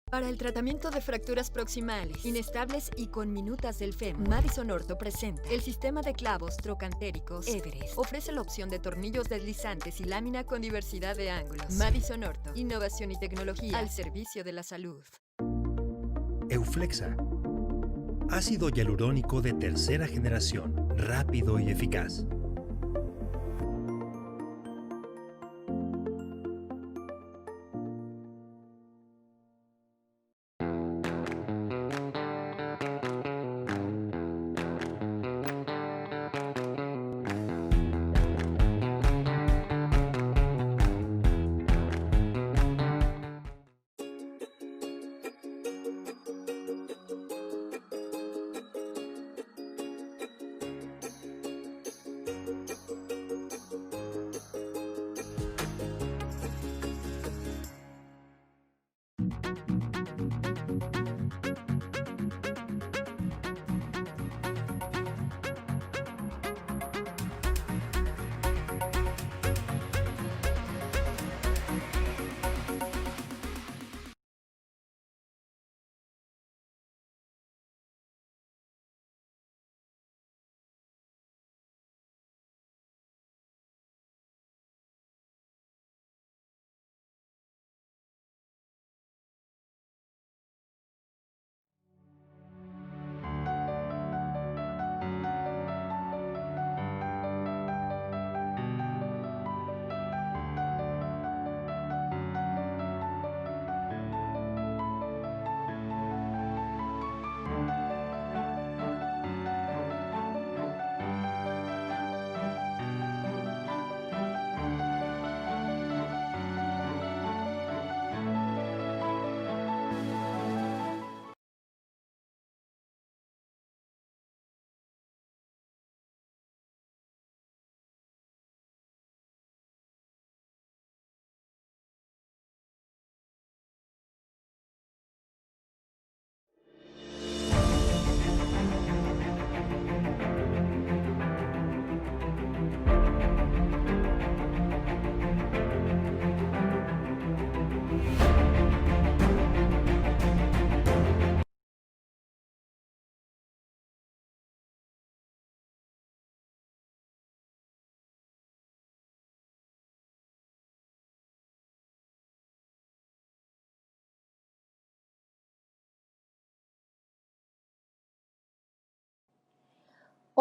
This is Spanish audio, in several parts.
Para el tratamiento de fracturas proximales, inestables y con minutas del fémur, Madison Ortho presenta el sistema de clavos trocantéricos Everest. Ofrece la opción de tornillos deslizantes y lámina con diversidad de ángulos. Madison Ortho, innovación y tecnología al servicio de la salud. Euflexa, ácido hialurónico de tercera generación, rápido y eficaz.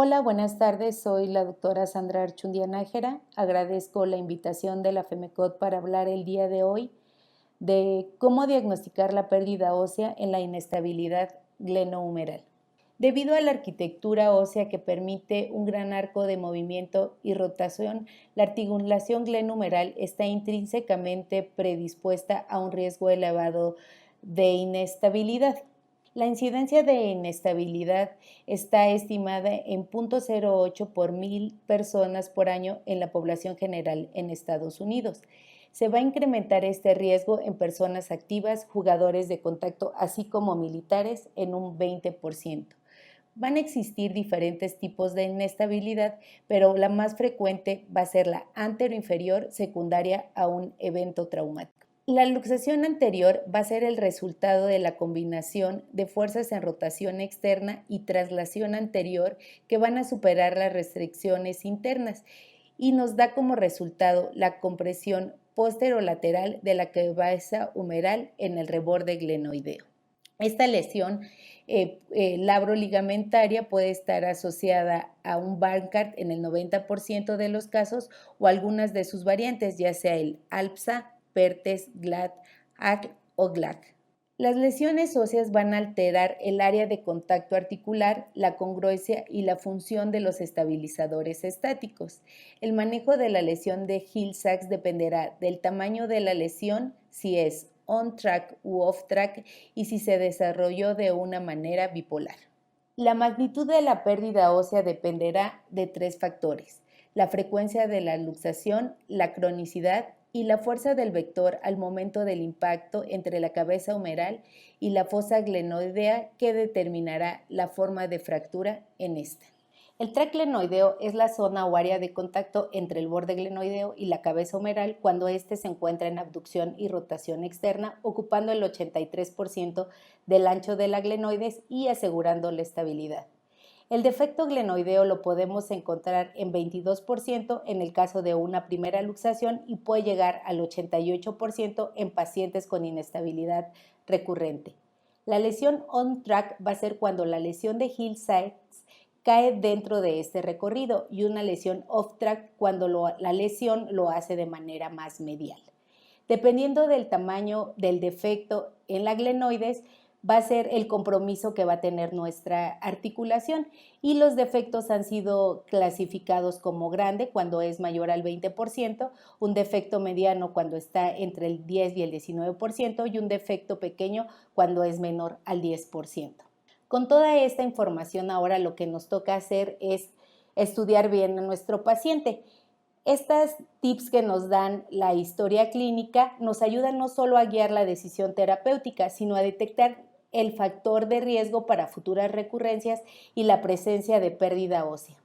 Hola, buenas tardes. Soy la doctora Sandra Archundia Nájera. Agradezco la invitación de la FEMECOT para hablar el día de hoy de cómo diagnosticar la pérdida ósea en la inestabilidad glenohumeral. Debido a la arquitectura ósea que permite un gran arco de movimiento y rotación, la articulación glenohumeral está intrínsecamente predispuesta a un riesgo elevado de inestabilidad. La incidencia de inestabilidad está estimada en 0.08 por 1,000 personas por año en la población general en Estados Unidos. Se va a incrementar este riesgo en personas activas, jugadores de contacto, así como militares, en un 20%. Van a existir diferentes tipos de inestabilidad, pero la más frecuente va a ser la anteroinferior secundaria a un evento traumático. La luxación anterior va a ser el resultado de la combinación de fuerzas en rotación externa y traslación anterior que van a superar las restricciones internas y nos da como resultado la compresión posterolateral de la cabeza humeral en el reborde glenoideo. Esta lesión labroligamentaria puede estar asociada a un Bankart en el 90% de los casos o algunas de sus variantes, ya sea el ALPSA, PERTES, GLAD, AC o GLAC. Las lesiones óseas van a alterar el área de contacto articular, la congruencia y la función de los estabilizadores estáticos. El manejo de la lesión de Hill-Sachs dependerá del tamaño de la lesión, si es on-track u off-track y si se desarrolló de una manera bipolar. La magnitud de la pérdida ósea dependerá de 3 factores: la frecuencia de la luxación, la cronicidad y la fuerza del vector al momento del impacto entre la cabeza humeral y la fosa glenoidea, que determinará la forma de fractura en esta. El tracto glenoideo es la zona o área de contacto entre el borde glenoideo y la cabeza humeral cuando éste se encuentra en abducción y rotación externa, ocupando el 83% del ancho de la glenoides y asegurando la estabilidad. El defecto glenoideo lo podemos encontrar en 22% en el caso de una primera luxación y puede llegar al 88% en pacientes con inestabilidad recurrente. La lesión on-track va a ser cuando la lesión de Hill-Sachs cae dentro de este recorrido y una lesión off-track cuando la lesión lo hace de manera más medial. Dependiendo del tamaño del defecto en la glenoides, va a ser el compromiso que va a tener nuestra articulación y los defectos han sido clasificados como grande cuando es mayor al 20%, un defecto mediano cuando está entre el 10 y el 19% y un defecto pequeño cuando es menor al 10%. Con toda esta información ahora lo que nos toca hacer es estudiar bien a nuestro paciente. Estas tips que nos dan la historia clínica nos ayudan no solo a guiar la decisión terapéutica, sino a detectar el factor de riesgo para futuras recurrencias y la presencia de pérdida ósea.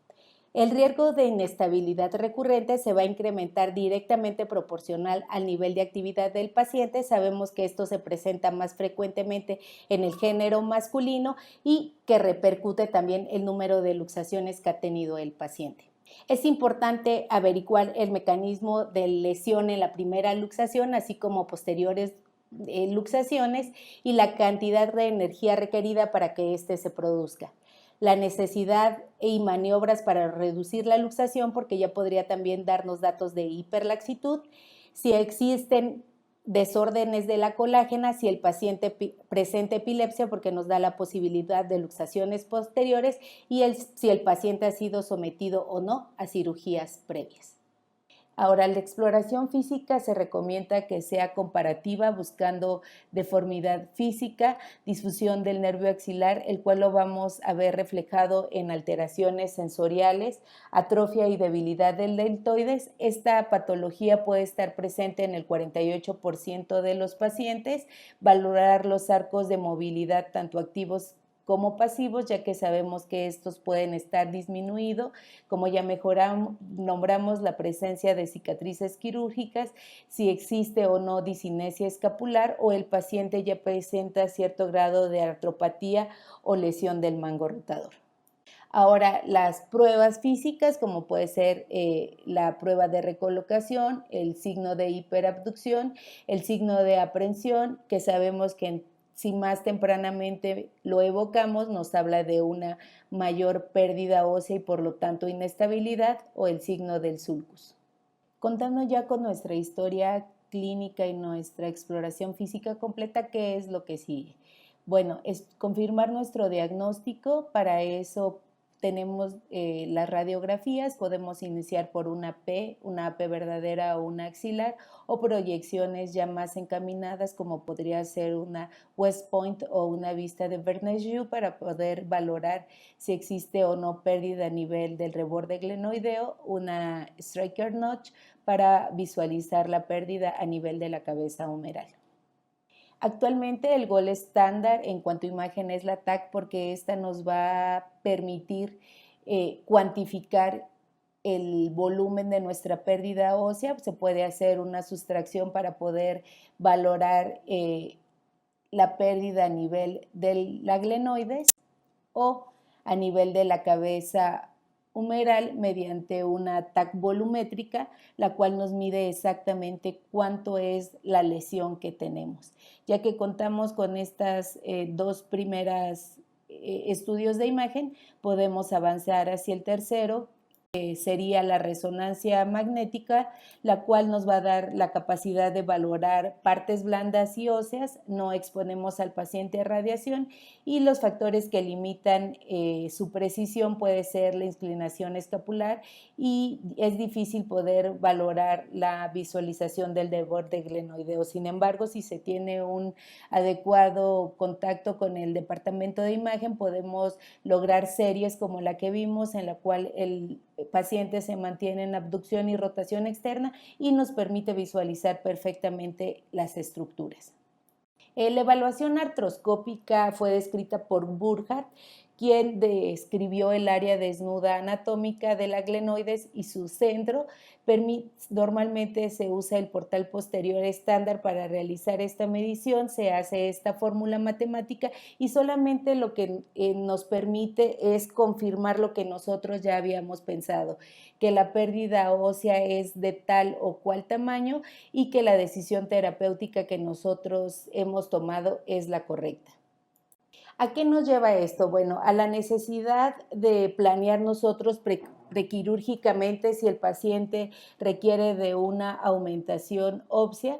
El riesgo de inestabilidad recurrente se va a incrementar directamente proporcional al nivel de actividad del paciente. Sabemos que esto se presenta más frecuentemente en el género masculino y que repercute también el número de luxaciones que ha tenido el paciente. Es importante averiguar el mecanismo de lesión en la primera luxación, así como posteriores luxaciones y la cantidad de energía requerida para que éste se produzca. La necesidad y maniobras para reducir la luxación, porque ya podría también darnos datos de hiperlaxitud, si existen desórdenes de la colágena, si el paciente presenta epilepsia, porque nos da la posibilidad de luxaciones posteriores, y si el paciente ha sido sometido o no a cirugías previas. Ahora, la exploración física se recomienda que sea comparativa, buscando deformidad física, disfusión del nervio axilar, el cual lo vamos a ver reflejado en alteraciones sensoriales, atrofia y debilidad del deltoides. Esta patología puede estar presente en el 48% de los pacientes. Valorar los arcos de movilidad, tanto activos como pasivos, ya que sabemos que estos pueden estar disminuidos, como ya nombramos la presencia de cicatrices quirúrgicas, si existe o no discinesia escapular o el paciente ya presenta cierto grado de artropatía o lesión del mango rotador. Ahora, las pruebas físicas, como puede ser la prueba de recolocación, el signo de hiperabducción, el signo de aprehensión, que sabemos que si más tempranamente lo evocamos, nos habla de una mayor pérdida ósea y por lo tanto inestabilidad, o el signo del sulcus. Contando ya con nuestra historia clínica y nuestra exploración física completa, ¿qué es lo que sigue? Bueno, es confirmar nuestro diagnóstico. Para eso tenemos las radiografías, podemos iniciar por una AP verdadera o una axilar, o proyecciones ya más encaminadas como podría ser una West Point o una vista de Bernays para poder valorar si existe o no pérdida a nivel del reborde glenoideo, una Stryker Notch para visualizar la pérdida a nivel de la cabeza humeral. Actualmente el gol estándar en cuanto a imagen es la TAC, porque esta nos va a permitir cuantificar el volumen de nuestra pérdida ósea. Se puede hacer una sustracción para poder valorar la pérdida a nivel de la glenoides o a nivel de la cabeza humeral mediante una TAC volumétrica, la cual nos mide exactamente cuánto es la lesión que tenemos. Ya que contamos con estas dos primeras estudios de imagen, podemos avanzar hacia el tercero, sería la resonancia magnética, la cual nos va a dar la capacidad de valorar partes blandas y óseas. No exponemos al paciente a radiación, y los factores que limitan su precisión puede ser la inclinación escapular, y es difícil poder valorar la visualización del borde glenoideo. Sin embargo, si se tiene un adecuado contacto con el departamento de imagen, podemos lograr series como la que vimos, en la cual el paciente se mantiene en abducción y rotación externa y nos permite visualizar perfectamente las estructuras. La evaluación artroscópica fue descrita por Burkhardt, quien describió el área desnuda anatómica de la glenoides y su centro. Normalmente se usa el portal posterior estándar para realizar esta medición, se hace esta fórmula matemática y solamente lo que nos permite es confirmar lo que nosotros ya habíamos pensado, que la pérdida ósea es de tal o cual tamaño y que la decisión terapéutica que nosotros hemos tomado es la correcta. ¿A qué nos lleva esto? Bueno, a la necesidad de planear nosotros prequirúrgicamente si el paciente requiere de una aumentación ósea.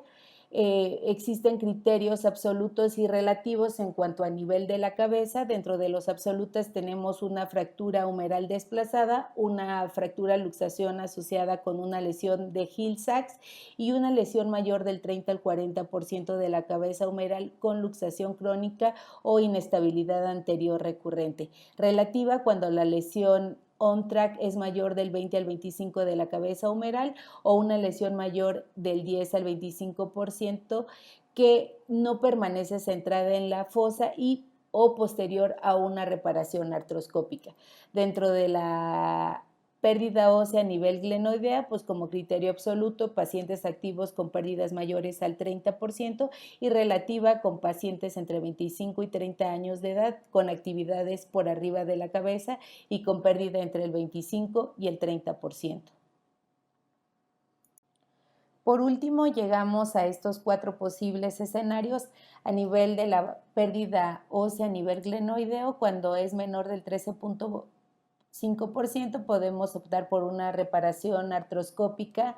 Existen criterios absolutos y relativos en cuanto a nivel de la cabeza. Dentro de los absolutos tenemos una fractura humeral desplazada, una fractura luxación asociada con una lesión de Hill-Sachs y una lesión mayor del 30 al 40% de la cabeza humeral con luxación crónica o inestabilidad anterior recurrente. Relativa cuando la lesión on-track es mayor del 20 al 25% de la cabeza humeral o una lesión mayor del 10 al 25% que no permanece centrada en la fosa y o posterior a una reparación artroscópica. Dentro de la pérdida ósea a nivel glenoidea, pues como criterio absoluto, pacientes activos con pérdidas mayores al 30% y relativa con pacientes entre 25 y 30 años de edad con actividades por arriba de la cabeza y con pérdida entre el 25 y el 30%. Por último, llegamos a estos 4 posibles escenarios a nivel de la pérdida ósea a nivel glenoideo. Cuando es menor del 13.5% podemos optar por una reparación artroscópica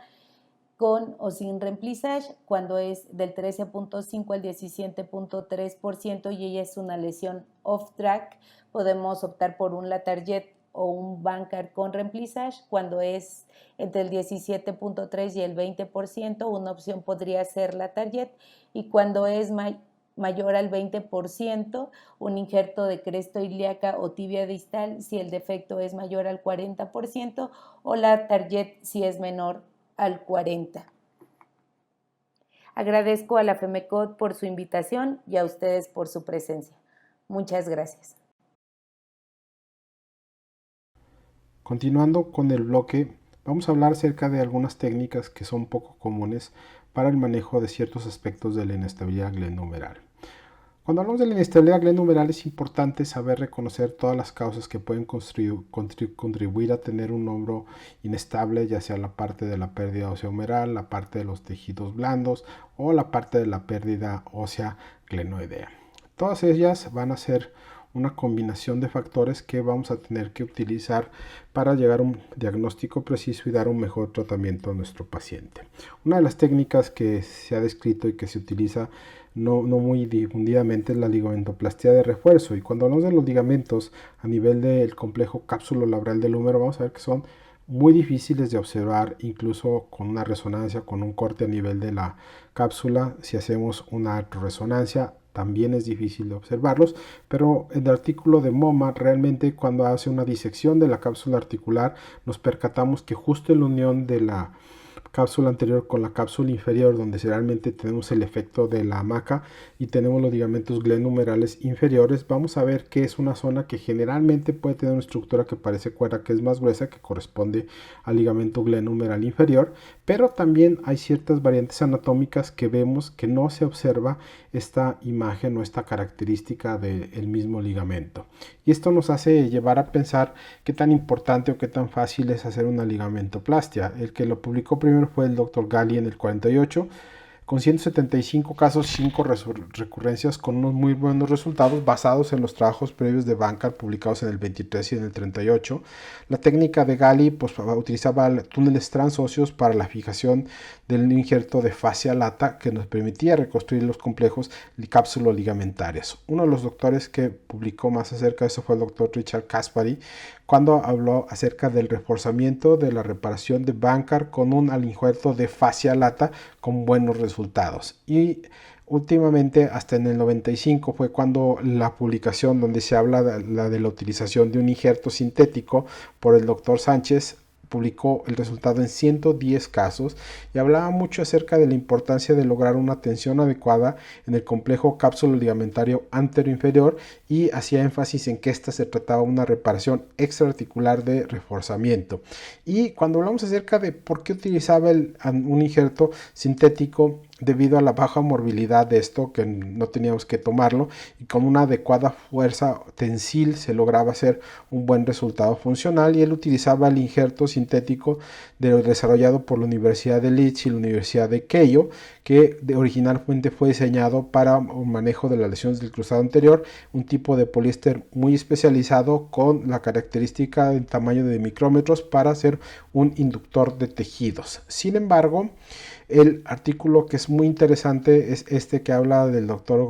con o sin remplissage. Cuando es del 13.5 al 17.3% y ella es una lesión off-track, podemos optar por un Latarjet o un Bankart con remplissage. Cuando es entre el 17.3 y el 20%, una opción podría ser Latarjet. Y cuando es mayor al 20%, un injerto de cresta ilíaca o tibia distal si el defecto es mayor al 40%, o Latarjet si es menor al 40%. Agradezco a la FEMECOT por su invitación y a ustedes por su presencia. Muchas gracias. Continuando con el bloque, vamos a hablar acerca de algunas técnicas que son poco comunes para el manejo de ciertos aspectos de la inestabilidad glenohumeral. Cuando hablamos de la inestabilidad glenohumeral es importante saber reconocer todas las causas que pueden contribuir a tener un hombro inestable, ya sea la parte de la pérdida ósea humeral, la parte de los tejidos blandos o la parte de la pérdida ósea glenoidea. Todas ellas van a ser una combinación de factores que vamos a tener que utilizar para llegar a un diagnóstico preciso y dar un mejor tratamiento a nuestro paciente. Una de las técnicas que se ha descrito y que se utiliza no muy difundidamente es la ligamentoplastia de refuerzo, y cuando hablamos de los ligamentos a nivel del complejo cápsulo-labral del húmero vamos a ver que son muy difíciles de observar, incluso con una resonancia, con un corte a nivel de la cápsula. Si hacemos una resonancia también es difícil de observarlos, pero en el artículo de MoMA realmente cuando hace una disección de la cápsula articular nos percatamos que justo en la unión de la cápsula anterior con la cápsula inferior, donde realmente tenemos el efecto de la hamaca y tenemos los ligamentos glenohumerales inferiores, vamos a ver que es una zona que generalmente puede tener una estructura que parece cuerda, que es más gruesa, que corresponde al ligamento glenohumeral inferior, pero también hay ciertas variantes anatómicas que vemos que no se observa esta imagen o esta característica del mismo ligamento. Y esto nos hace llevar a pensar qué tan importante o qué tan fácil es hacer una ligamentoplastia. El que lo publicó primero fue el Dr. Gali en el 48, con 175 casos, 5 recurrencias con unos muy buenos resultados basados en los trabajos previos de Bankart publicados en el 23 y en el 38. La técnica de Gali utilizaba túneles transóseos para la fijación del injerto de fascia lata que nos permitía reconstruir los complejos cápsulo-ligamentarios. Uno de los doctores que publicó más acerca de eso fue el doctor Richard Kaspari, cuando habló acerca del reforzamiento de la reparación de Bankart con un injerto de fascia lata con buenos resultados. Y últimamente, hasta en el 95, fue cuando la publicación donde se habla de la utilización de un injerto sintético por el doctor Sánchez publicó el resultado en 110 casos y hablaba mucho acerca de la importancia de lograr una tensión adecuada en el complejo cápsulo ligamentario anteroinferior y hacía énfasis en que esta se trataba de una reparación extraarticular de reforzamiento. Y cuando hablamos acerca de por qué utilizaba un injerto sintético, debido a la baja morbilidad de esto, que no teníamos que tomarlo, y con una adecuada fuerza tensil se lograba hacer un buen resultado funcional, y él utilizaba el injerto sintético desarrollado por la Universidad de Leeds y la Universidad de Keio, que originalmente fue diseñado para un manejo de las lesiones del cruzado anterior, un tipo de poliéster muy especializado con la característica del tamaño de micrómetros para ser un inductor de tejidos. Sin embargo, el artículo que es muy interesante es este que habla del doctor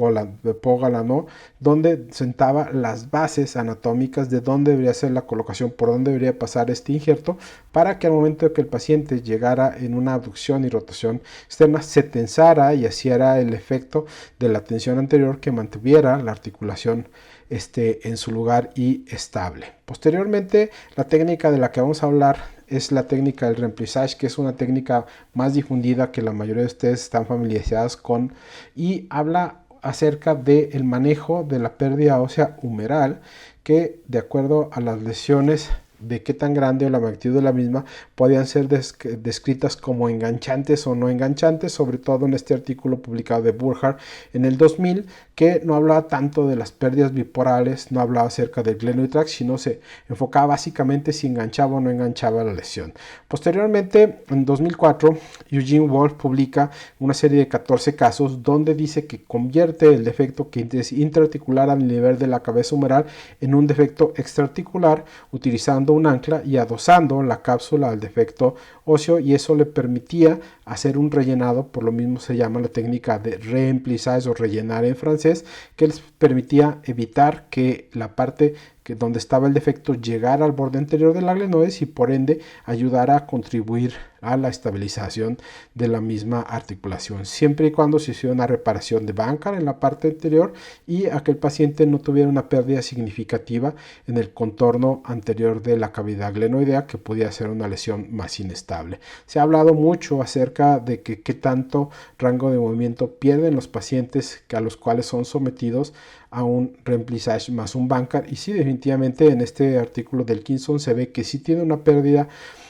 Paul Galanot, donde sentaba las bases anatómicas de dónde debería ser la colocación, por dónde debería pasar este injerto, para que al momento de que el paciente llegara en una abducción y rotación externa se tensara y hiciera el efecto de la tensión anterior que mantuviera la articulación en su lugar y estable. Posteriormente, la técnica de la que vamos a hablar es la técnica del remplissage, que es una técnica más difundida que la mayoría de ustedes están familiarizadas con, y habla acerca del manejo de la pérdida ósea humeral, que de acuerdo a las lesiones de qué tan grande o la magnitud de la misma podían ser descritas como enganchantes o no enganchantes, sobre todo en este artículo publicado de Burkhardt en el 2000, que no hablaba tanto de las pérdidas biporales, no hablaba acerca del glenoid tract, sino se enfocaba básicamente si enganchaba o no enganchaba la lesión. Posteriormente, en 2004, Eugene Wolf publica una serie de 14 casos donde dice que convierte el defecto que es intraarticular al nivel de la cabeza humeral en un defecto extraarticular, utilizando un ancla y adosando la cápsula al defecto óseo, y eso le permitía hacer un rellenado, por lo mismo se llama la técnica de remplissage o rellenar en francés, que les permitía evitar que la parte donde estaba el defecto llegara al borde anterior del glenoides y por ende ayudara a contribuir a la estabilización de la misma articulación, siempre y cuando se hiciera una reparación de Bankart en la parte anterior y aquel paciente no tuviera una pérdida significativa en el contorno anterior de la cavidad glenoidea, que podía ser una lesión más inestable. Se ha hablado mucho acerca de qué tanto rango de movimiento pierden los pacientes a los cuales son sometidos a un remplissage más un Bankart, y sí, definitivamente en este artículo del Kinson se ve que sí tiene una pérdida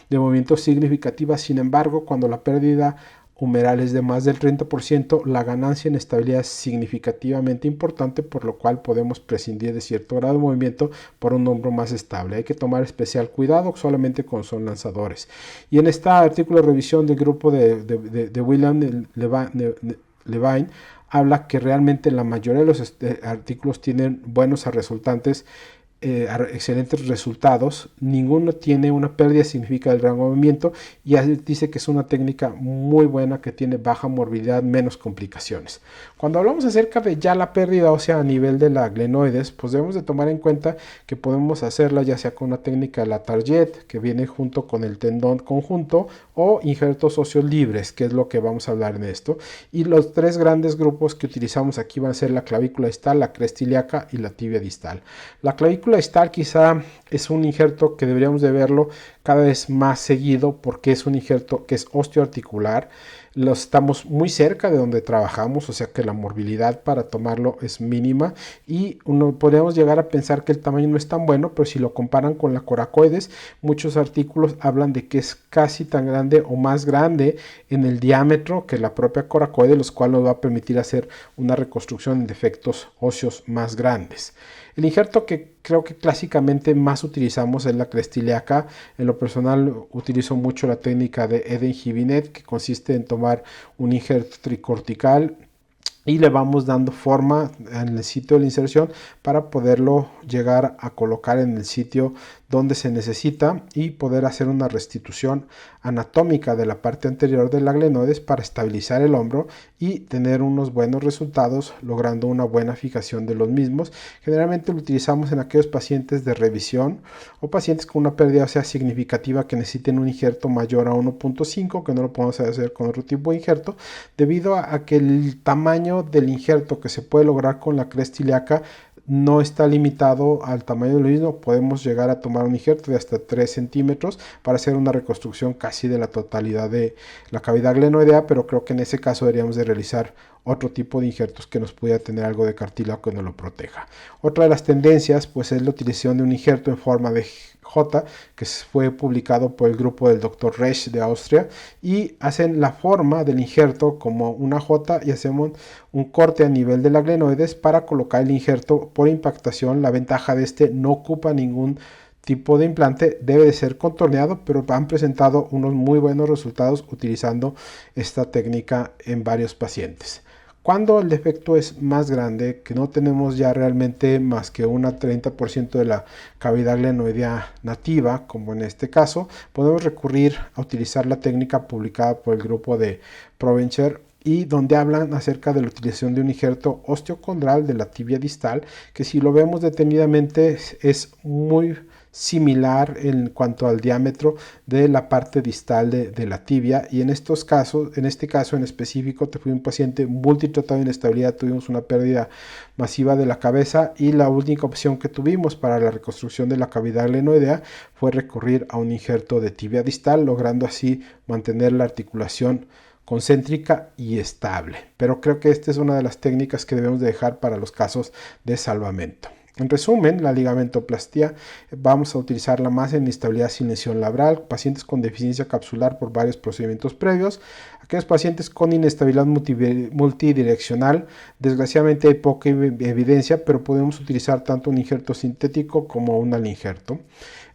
de movimiento significativa. Sin embargo, cuando la pérdida humeral es de más del 30%, la ganancia en estabilidad es significativamente importante, por lo cual podemos prescindir de cierto grado de movimiento por un hombro más estable. Hay que tomar especial cuidado solamente con son lanzadores. Y en este artículo de revisión del grupo de William Levine habla que realmente la mayoría de los artículos tienen buenos resultantes, excelentes resultados. Ninguno tiene una pérdida significativa del rango de movimiento, y dice que es una técnica muy buena, que tiene baja morbilidad, menos complicaciones. Cuando hablamos acerca de ya la pérdida ósea a nivel de la glenoides, pues debemos de tomar en cuenta que podemos hacerla ya sea con una técnica de la Target, que viene junto con el tendón conjunto, o injertos óseos libres, que es lo que vamos a hablar en esto. Y los tres grandes grupos que utilizamos aquí van a ser la clavícula distal, la cresta ilíaca y la tibia distal. La clavícula distal quizá es un injerto que deberíamos de verlo cada vez más seguido, porque es un injerto que es osteoarticular. Estamos muy cerca de donde trabajamos, o sea que la morbilidad para tomarlo es mínima, y podríamos llegar a pensar que el tamaño no es tan bueno, pero si lo comparan con la coracoides, muchos artículos hablan de que es casi tan grande o más grande en el diámetro que la propia coracoide, lo cual nos va a permitir hacer una reconstrucción en defectos óseos más grandes. El injerto que creo que clásicamente más utilizamos es la cresta ilíaca. En lo personal utilizo mucho la técnica de Eden-Givinet, que consiste en tomar un injerto tricortical y le vamos dando forma en el sitio de la inserción para poderlo llegar a colocar en el sitio donde se necesita y poder hacer una restitución anatómica de la parte anterior de la glenoides para estabilizar el hombro y tener unos buenos resultados, logrando una buena fijación de los mismos. Generalmente lo utilizamos en aquellos pacientes de revisión o pacientes con una pérdida ósea significativa que necesiten un injerto mayor a 1.5, que no lo podemos hacer con otro tipo de injerto, debido a que el tamaño del injerto que se puede lograr con la cresta ilíaca no está limitado al tamaño del mismo. Podemos llegar a tomar un injerto de hasta 3 centímetros para hacer una reconstrucción casi de la totalidad de la cavidad glenoidea, pero creo que en ese caso deberíamos de realizar otro tipo de injertos que nos pudiera tener algo de cartílago que nos lo proteja. Otra de las tendencias pues es la utilización de un injerto en forma de J, que fue publicado por el grupo del Dr. Resch de Austria, y hacen la forma del injerto como una J y hacemos un corte a nivel de la glenoides para colocar el injerto por impactación. La ventaja de este no ocupa ningún tipo de implante, debe de ser contorneado, pero han presentado unos muy buenos resultados utilizando esta técnica en varios pacientes. Cuando el defecto es más grande, que no tenemos ya realmente más que un 30% de la cavidad glenoidea nativa, como en este caso, podemos recurrir a utilizar la técnica publicada por el grupo de Provencher y donde hablan acerca de la utilización de un injerto osteocondral de la tibia distal, que si lo vemos detenidamente es muy similar en cuanto al diámetro de la parte distal de la tibia, y en estos casos, en este caso en específico, fui un paciente multitratado de inestabilidad, tuvimos una pérdida masiva de la cabeza y la única opción que tuvimos para la reconstrucción de la cavidad glenoidea fue recurrir a un injerto de tibia distal, logrando así mantener la articulación concéntrica y estable. Pero creo que esta es una de las técnicas que debemos de dejar para los casos de salvamento. En resumen, la ligamentoplastia vamos a utilizarla más en inestabilidad sin lesión labral, pacientes con deficiencia capsular por varios procedimientos previos, aquellos pacientes con inestabilidad multidireccional. Desgraciadamente hay poca evidencia, pero podemos utilizar tanto un injerto sintético como un alinjerto.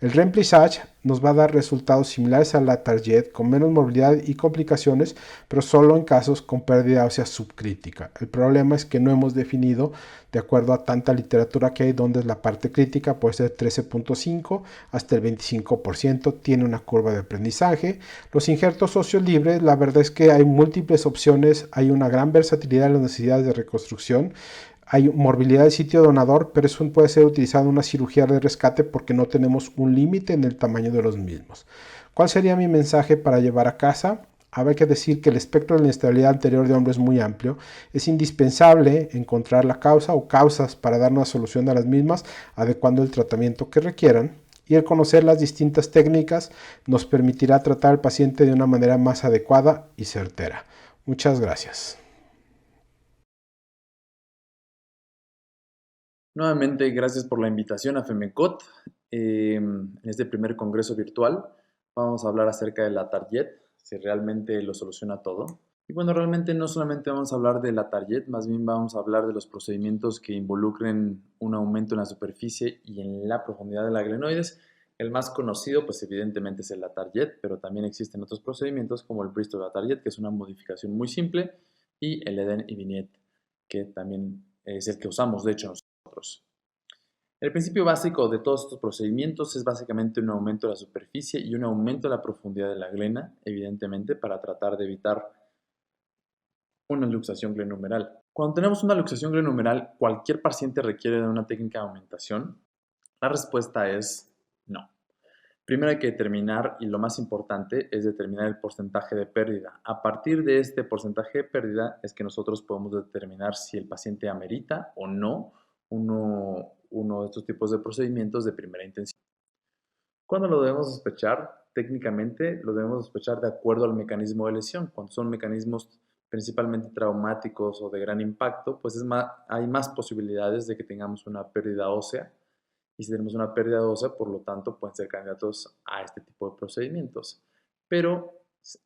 El remplissage nos va a dar resultados similares a la Target, con menos movilidad y complicaciones, pero solo en casos con pérdida ósea subcrítica. El problema es que no hemos definido, de acuerdo a tanta literatura que hay, donde es la parte crítica, puede ser 13.5 hasta el 25%, tiene una curva de aprendizaje. Los injertos óseos libres, la verdad es que hay múltiples opciones, hay una gran versatilidad en las necesidades de reconstrucción. Hay morbilidad del sitio donador, pero eso puede ser utilizado en una cirugía de rescate porque no tenemos un límite en el tamaño de los mismos. ¿Cuál sería mi mensaje para llevar a casa? Habrá que decir que el espectro de la inestabilidad anterior de hombre es muy amplio. Es indispensable encontrar la causa o causas para dar una solución a las mismas, adecuando el tratamiento que requieran. Y el conocer las distintas técnicas nos permitirá tratar al paciente de una manera más adecuada y certera. Muchas gracias. Nuevamente, gracias por la invitación a FEMECOT. En este primer congreso virtual vamos a hablar acerca de la Target, si realmente lo soluciona todo. Y bueno, realmente no solamente vamos a hablar de la Target, más bien vamos a hablar de los procedimientos que involucren un aumento en la superficie y en la profundidad de la glenoides. El más conocido, pues evidentemente es el Target, pero también existen otros procedimientos como el Bristol Target, que es una modificación muy simple, y el Eden y Vignette, que también es el que usamos, de hecho, nosotros. El principio básico de todos estos procedimientos es básicamente un aumento de la superficie y un aumento de la profundidad de la glena, evidentemente, para tratar de evitar una luxación glenohumeral. Cuando tenemos una luxación glenohumeral, ¿cualquier paciente requiere de una técnica de aumentación? La respuesta es no. Primero hay que determinar, y lo más importante es determinar el porcentaje de pérdida. A partir de este porcentaje de pérdida es que nosotros podemos determinar si el paciente amerita o no uno de estos tipos de procedimientos de primera intención. ¿Cuándo lo debemos sospechar? Técnicamente lo debemos sospechar de acuerdo al mecanismo de lesión. Cuando son mecanismos principalmente traumáticos o de gran impacto, pues hay más posibilidades de que tengamos una pérdida ósea. Y si tenemos una pérdida ósea, por lo tanto, pueden ser candidatos a este tipo de procedimientos. Pero,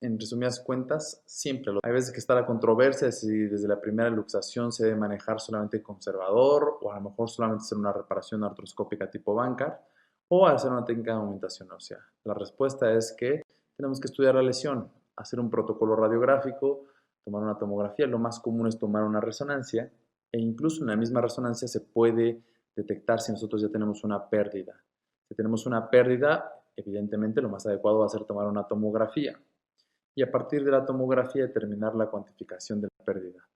en resumidas cuentas, siempre hay veces que está la controversia de si desde la primera luxación se debe manejar solamente conservador o a lo mejor solamente hacer una reparación artroscópica tipo Bankart o hacer una técnica de aumentación ósea. La respuesta es que tenemos que estudiar la lesión, hacer un protocolo radiográfico, tomar una tomografía. Lo más común es tomar una resonancia e incluso en la misma resonancia se puede detectar si nosotros ya tenemos una pérdida. Si tenemos una pérdida, evidentemente lo más adecuado va a ser tomar una tomografía y a partir de la tomografía determinar la cuantificación de la pérdida.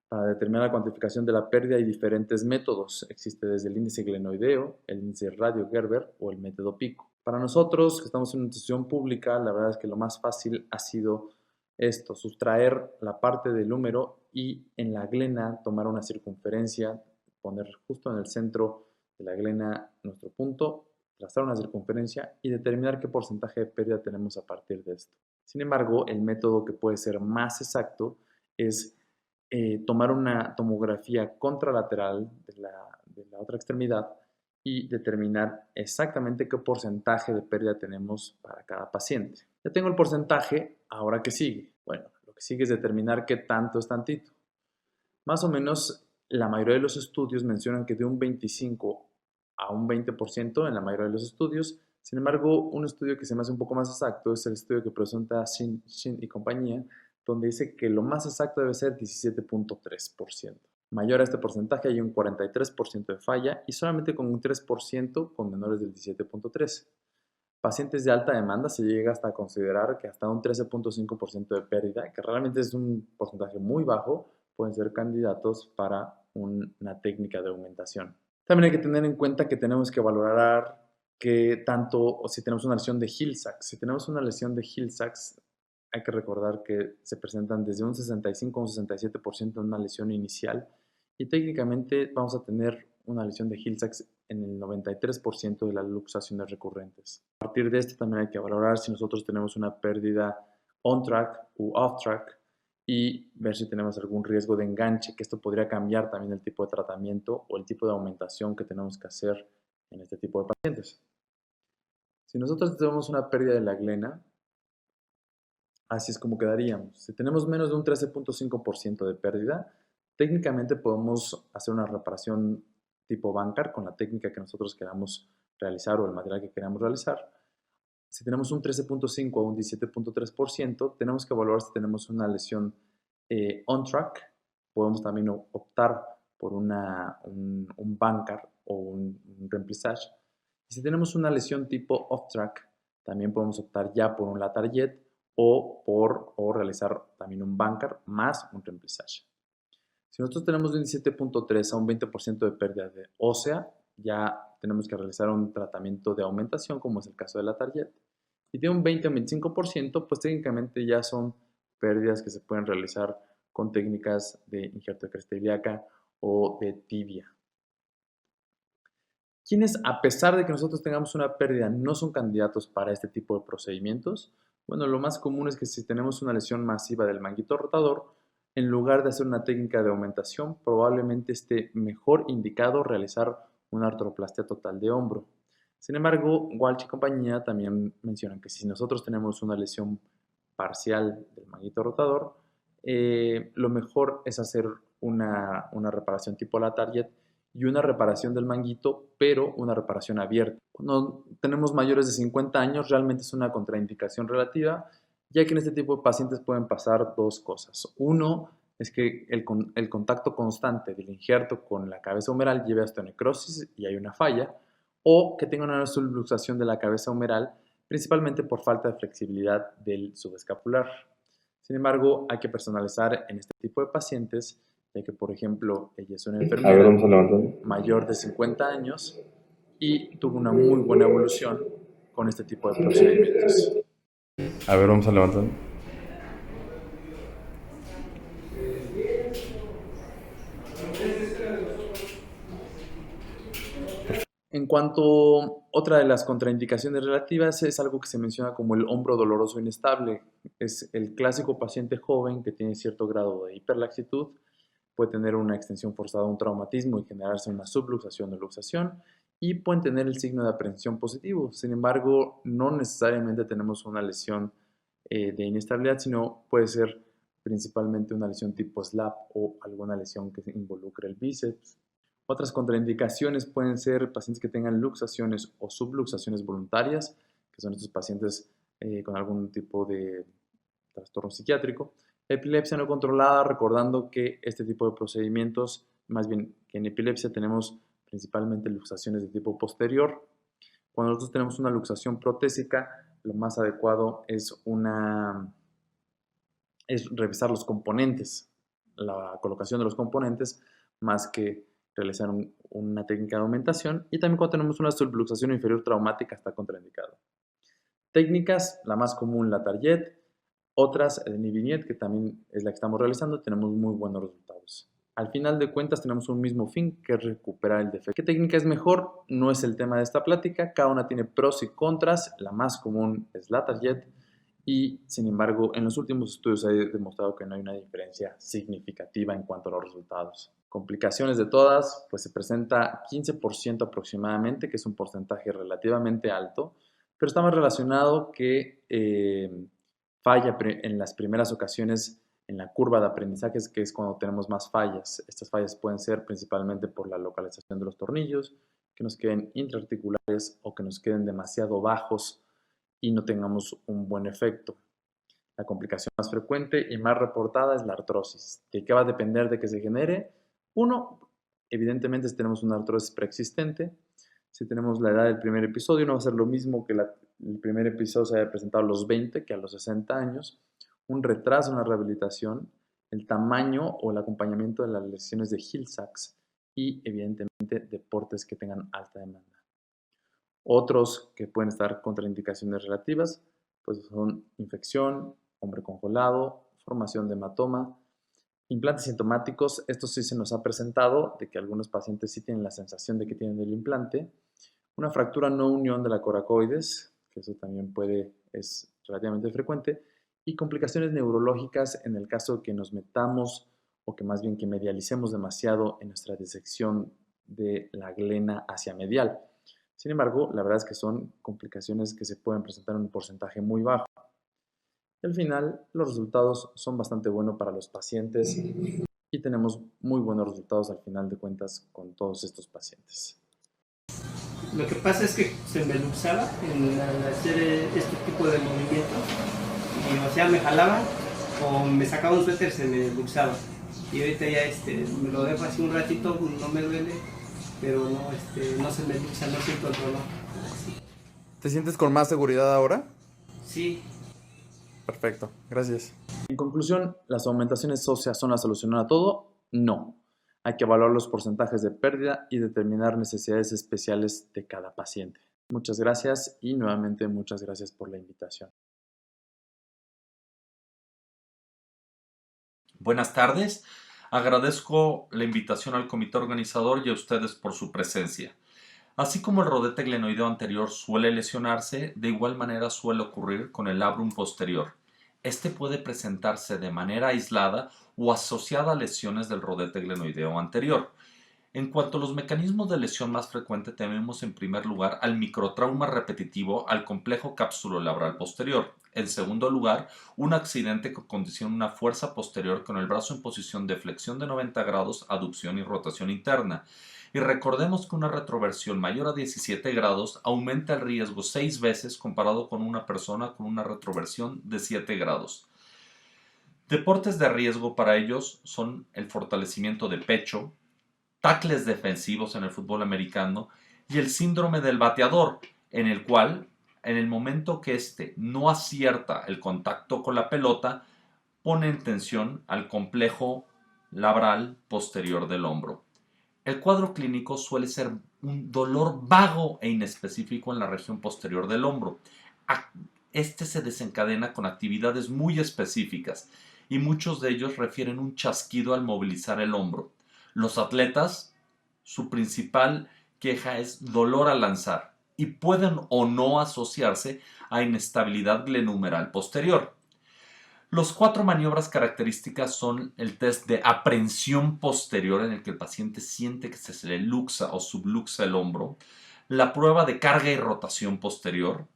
Para determinar la cuantificación de la pérdida hay diferentes métodos. Existe desde el índice glenoideo, el índice radio-Gerber o el método PICO. Para nosotros, que estamos en una institución pública, la verdad es que lo más fácil ha sido esto, sustraer la parte del húmero y en la glena tomar una circunferencia poner justo en el centro de la glena nuestro punto, trazar una circunferencia y determinar qué porcentaje de pérdida tenemos a partir de esto. Sin embargo, el método que puede ser más exacto es tomar una tomografía contralateral de la otra extremidad y determinar exactamente qué porcentaje de pérdida tenemos para cada paciente. Ya tengo el porcentaje, ¿ahora qué sigue? Bueno, lo que sigue es determinar qué tanto es tantito. Más o menos, la mayoría de los estudios mencionan que de un 25 a un 20% en la mayoría de los estudios. Sin embargo, un estudio que se me hace un poco más exacto es el estudio que presenta Shin y compañía, donde dice que lo más exacto debe ser 17.3%. Mayor a este porcentaje hay un 43% de falla y solamente con un 3% con menores del 17.3%. Pacientes de alta demanda se llega hasta a considerar que hasta un 13.5% de pérdida, que realmente es un porcentaje muy bajo, pueden ser candidatos para una técnica de aumentación. También hay que tener en cuenta que tenemos que valorar que tanto, o si tenemos una lesión de Hill-Sachs. Si tenemos una lesión de Hill-Sachs, hay que recordar que se presentan desde un 65 a un 67% en una lesión inicial y técnicamente vamos a tener una lesión de Hill-Sachs en el 93% de las luxaciones recurrentes. A partir de esto también hay que valorar si nosotros tenemos una pérdida on-track u off-track y ver si tenemos algún riesgo de enganche, que esto podría cambiar también el tipo de tratamiento o el tipo de aumentación que tenemos que hacer en este tipo de pacientes. Si nosotros tenemos una pérdida de la glena, así es como quedaríamos. Si tenemos menos de un 13.5% de pérdida, técnicamente podemos hacer una reparación tipo Bankart con la técnica que nosotros queramos realizar o el material que queramos realizar. Si tenemos un 13.5 o un 17.3%, tenemos que evaluar si tenemos una lesión on-track. Podemos también optar por un Bankart o un remplissage. Y si tenemos una lesión tipo off-track, también podemos optar ya por un Latarjet o realizar también un Bankart más un remplissage. Si nosotros tenemos de un 17.3 a un 20% de pérdida de ósea, ya tenemos que realizar un tratamiento de aumentación, como es el caso de la Latarjet. Y de un 20 a un 25%, pues técnicamente ya son pérdidas que se pueden realizar con técnicas de injerto de cresta ilíaca o de tibia. ¿Quiénes, a pesar de que nosotros tengamos una pérdida, no son candidatos para este tipo de procedimientos? Bueno, lo más común es que si tenemos una lesión masiva del manguito rotador, en lugar de hacer una técnica de aumentación, probablemente esté mejor indicado realizar una artroplastia total de hombro. Sin embargo, Walsh y compañía también mencionan que si nosotros tenemos una lesión parcial del manguito rotador, lo mejor es hacer una reparación tipo Latarjet y una reparación del manguito, pero una reparación abierta. Cuando tenemos mayores de 50 años, realmente es una contraindicación relativa, ya que en este tipo de pacientes pueden pasar dos cosas. Uno es que el contacto constante del injerto con la cabeza humeral lleve a osteonecrosis y hay una falla, o que tenga una subluxación de la cabeza humeral, principalmente por falta de flexibilidad del subescapular. Sin embargo, hay que personalizar en este tipo de pacientes, ya que, por ejemplo, ella es una enfermera mayor de 50 años y tuvo una muy buena evolución con este tipo de procedimientos. A ver, vamos a levantar. En cuanto otra de las contraindicaciones relativas es algo que se menciona como el hombro doloroso inestable. Es el clásico paciente joven que tiene cierto grado de hiperlaxitud, puede tener una extensión forzada, un traumatismo y generarse una subluxación o luxación y pueden tener el signo de aprensión positivo. Sin embargo, no necesariamente tenemos una lesión de inestabilidad, sino puede ser principalmente una lesión tipo SLAP o alguna lesión que involucre el bíceps. Otras contraindicaciones pueden ser pacientes que tengan luxaciones o subluxaciones voluntarias, que son estos pacientes con algún tipo de trastorno psiquiátrico. Epilepsia no controlada, recordando que este tipo de procedimientos, más bien que en epilepsia tenemos principalmente luxaciones de tipo posterior. Cuando nosotros tenemos una luxación protésica, lo más adecuado es revisar los componentes, la colocación de los componentes, más que realizar una técnica de aumentación. Y también cuando tenemos una subluxación inferior traumática está contraindicado. Técnicas, la más común, la Latarjet, otras, el Nivinet, que también es la que estamos realizando, tenemos muy buenos resultados. Al final de cuentas tenemos un mismo fin, que es recuperar el defecto. ¿Qué técnica es mejor? No es el tema de esta plática, cada una tiene pros y contras, la más común es la Target y sin embargo en los últimos estudios se ha demostrado que no hay una diferencia significativa en cuanto a los resultados. Complicaciones de todas, pues se presenta 15% aproximadamente, que es un porcentaje relativamente alto, pero está más relacionado que falla en las primeras ocasiones en la curva de aprendizajes, que es cuando tenemos más fallas. Estas fallas pueden ser principalmente por la localización de los tornillos, que nos queden intraarticulares o que nos queden demasiado bajos y no tengamos un buen efecto. La complicación más frecuente y más reportada es la artrosis. ¿De qué va a depender de que se genere? Uno, evidentemente si tenemos una artrosis preexistente, si tenemos la edad del primer episodio, no va a ser lo mismo que el primer episodio se haya presentado a los 20 que a los 60 años. Un retraso en la rehabilitación, el tamaño o el acompañamiento de las lesiones de Hill-Sachs y evidentemente deportes que tengan alta demanda. Otros que pueden estar contraindicaciones relativas pues son infección, hombre congelado, formación de hematoma, implantes sintomáticos. Esto sí se nos ha presentado de que algunos pacientes sí tienen la sensación de que tienen el implante, una fractura no unión de la coracoides, que eso también es relativamente frecuente, y complicaciones neurológicas en el caso de que nos metamos o que más bien que medialicemos demasiado en nuestra disección de la glena hacia medial. Sin embargo, la verdad es que son complicaciones que se pueden presentar en un porcentaje muy bajo. Y al final, los resultados son bastante buenos para los pacientes y tenemos muy buenos resultados al final de cuentas con todos estos pacientes. Lo que pasa es que se me luxaba al hacer este tipo de movimientos. Y o sea, me jalaba o me sacaba un suéter, se me luxaba. Y ahorita ya me lo dejo así un ratito, no me duele, pero no se me luxa, no siento el dolor. ¿Te sientes con más seguridad ahora? Sí. Perfecto, gracias. En conclusión, ¿las aumentaciones óseas son la solución a todo? No. Hay que evaluar los porcentajes de pérdida y determinar necesidades especiales de cada paciente. Muchas gracias y nuevamente muchas gracias por la invitación. Buenas tardes, agradezco la invitación al comité organizador y a ustedes por su presencia. Así como el rodete glenoideo anterior suele lesionarse, de igual manera suele ocurrir con el labrum posterior. Este puede presentarse de manera aislada o asociada a lesiones del rodete glenoideo anterior. En cuanto a los mecanismos de lesión más frecuente, tenemos en primer lugar al microtrauma repetitivo al complejo capsulolabral posterior. En segundo lugar, un accidente que condiciona una fuerza posterior con el brazo en posición de flexión de 90 grados, aducción y rotación interna. Y recordemos que una retroversión mayor a 17 grados aumenta el riesgo 6 veces comparado con una persona con una retroversión de 7 grados. Deportes de riesgo para ellos son el fortalecimiento de pecho, tackles defensivos en el fútbol americano y el síndrome del bateador, en el cual, en el momento que éste no acierta el contacto con la pelota, pone en tensión al complejo labral posterior del hombro. El cuadro clínico suele ser un dolor vago e inespecífico en la región posterior del hombro. Este se desencadena con actividades muy específicas y muchos de ellos refieren un chasquido al movilizar el hombro. Los atletas, su principal queja es dolor al lanzar y pueden o no asociarse a inestabilidad glenumeral posterior. Las 4 maniobras características son el test de aprehensión posterior, en el que el paciente siente que se le luxa o subluxa el hombro, la prueba de carga y rotación posterior,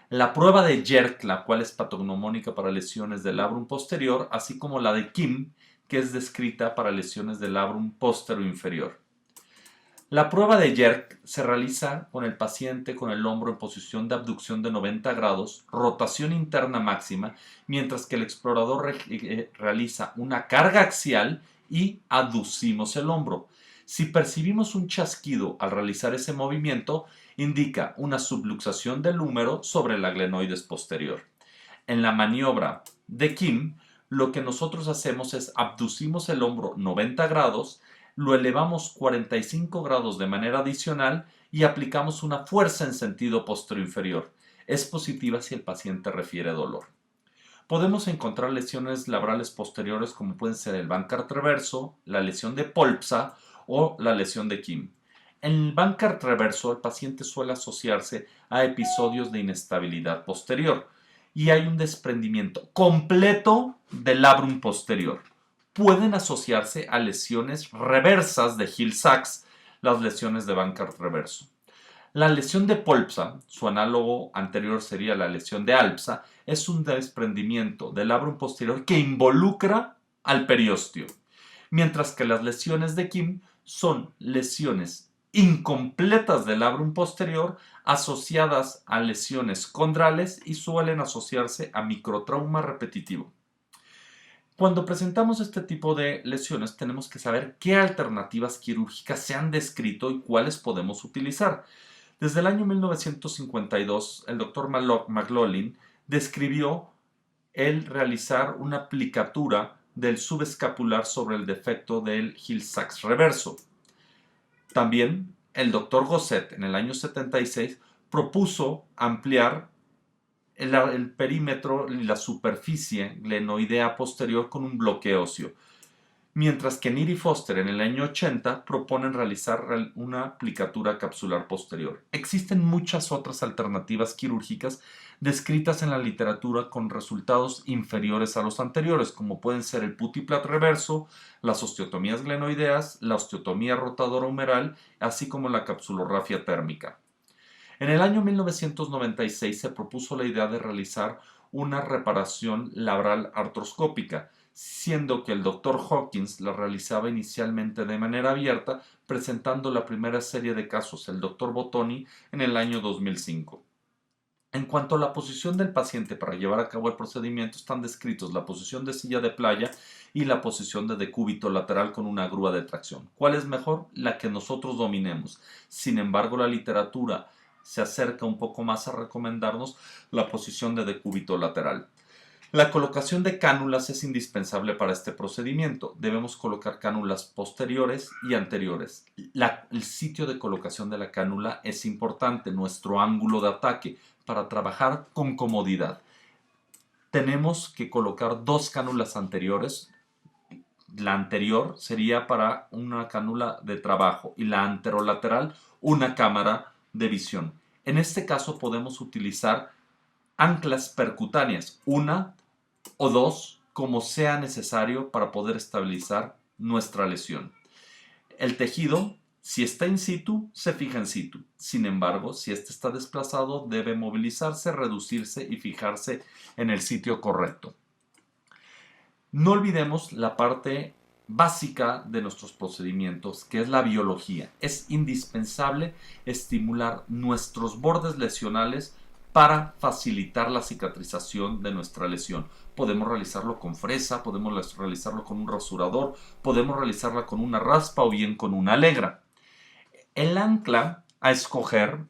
la prueba de Jerk, la cual es patognomónica para lesiones del labrum posterior, así como la de Kim, que es descrita para lesiones del labrum postero inferior. La prueba de Jerk se realiza con el paciente con el hombro en posición de abducción de 90 grados, rotación interna máxima, mientras que el explorador realiza una carga axial y aducimos el hombro. Si percibimos un chasquido al realizar ese movimiento, indica una subluxación del húmero sobre la glenoides posterior. En la maniobra de Kim, lo que nosotros hacemos es abducimos el hombro 90 grados, lo elevamos 45 grados de manera adicional y aplicamos una fuerza en sentido posterior inferior. Es positiva si el paciente refiere dolor. podemos encontrar lesiones labrales posteriores como pueden ser el Bankart reverso, la lesión de Polpsa o la lesión de Kim. En el Bankart reverso, el paciente suele asociarse a episodios de inestabilidad posterior y hay un desprendimiento completo del labrum posterior. Pueden asociarse a lesiones reversas de Hill-Sachs, las lesiones de Bankart reverso. La lesión de Polpsa, su análogo anterior sería la lesión de Alpsa, es un desprendimiento del labrum posterior que involucra al periósteo, mientras que las lesiones de Kim son lesiones incompletas del labrum posterior asociadas a lesiones condrales y suelen asociarse a microtrauma repetitivo. Cuando presentamos este tipo de lesiones tenemos que saber qué alternativas quirúrgicas se han descrito y cuáles podemos utilizar. Desde el año 1952, el Dr. McLaughlin describió el realizar una aplicatura del subescapular sobre el defecto del Hill-Sachs reverso. También el Dr. Gosset en el año 76 propuso ampliar el perímetro y la superficie glenoidea posterior con un bloque óseo, mientras que Neary Foster en el año 80 proponen realizar una aplicatura capsular posterior. Existen muchas otras alternativas quirúrgicas descritas en la literatura con resultados inferiores a los anteriores, como pueden ser el putiplat reverso, las osteotomías glenoideas, la osteotomía rotadora humeral, así como la capsulorrafia térmica. En el año 1996 se propuso la idea de realizar una reparación labral artroscópica, siendo que el Dr. Hawkins la realizaba inicialmente de manera abierta, presentando la primera serie de casos, el Dr. Bottoni, en el año 2005. En cuanto a la posición del paciente para llevar a cabo el procedimiento, están descritos la posición de silla de playa y la posición de decúbito lateral con una grúa de tracción. ¿Cuál es mejor? La que nosotros dominemos. Sin embargo, la literatura se acerca un poco más a recomendarnos la posición de decúbito lateral. La colocación de cánulas es indispensable para este procedimiento. Debemos colocar cánulas posteriores y anteriores. El sitio de colocación de la cánula es importante, nuestro ángulo de ataque, para trabajar con comodidad. Tenemos que colocar dos cánulas anteriores. La anterior sería para una cánula de trabajo y la anterolateral una cámara de visión. En este caso podemos utilizar anclas percutáneas, una o dos, como sea necesario para poder estabilizar nuestra lesión. El tejido, si está in situ, se fija in situ. Sin embargo, si este está desplazado, debe movilizarse, reducirse y fijarse en el sitio correcto. No olvidemos la parte básica de nuestros procedimientos, que es la biología. Es indispensable estimular nuestros bordes lesionales para facilitar la cicatrización de nuestra lesión. Podemos realizarlo con fresa, podemos realizarlo con un rasurador, podemos realizarla con una raspa o bien con una alegra. El ancla a escoger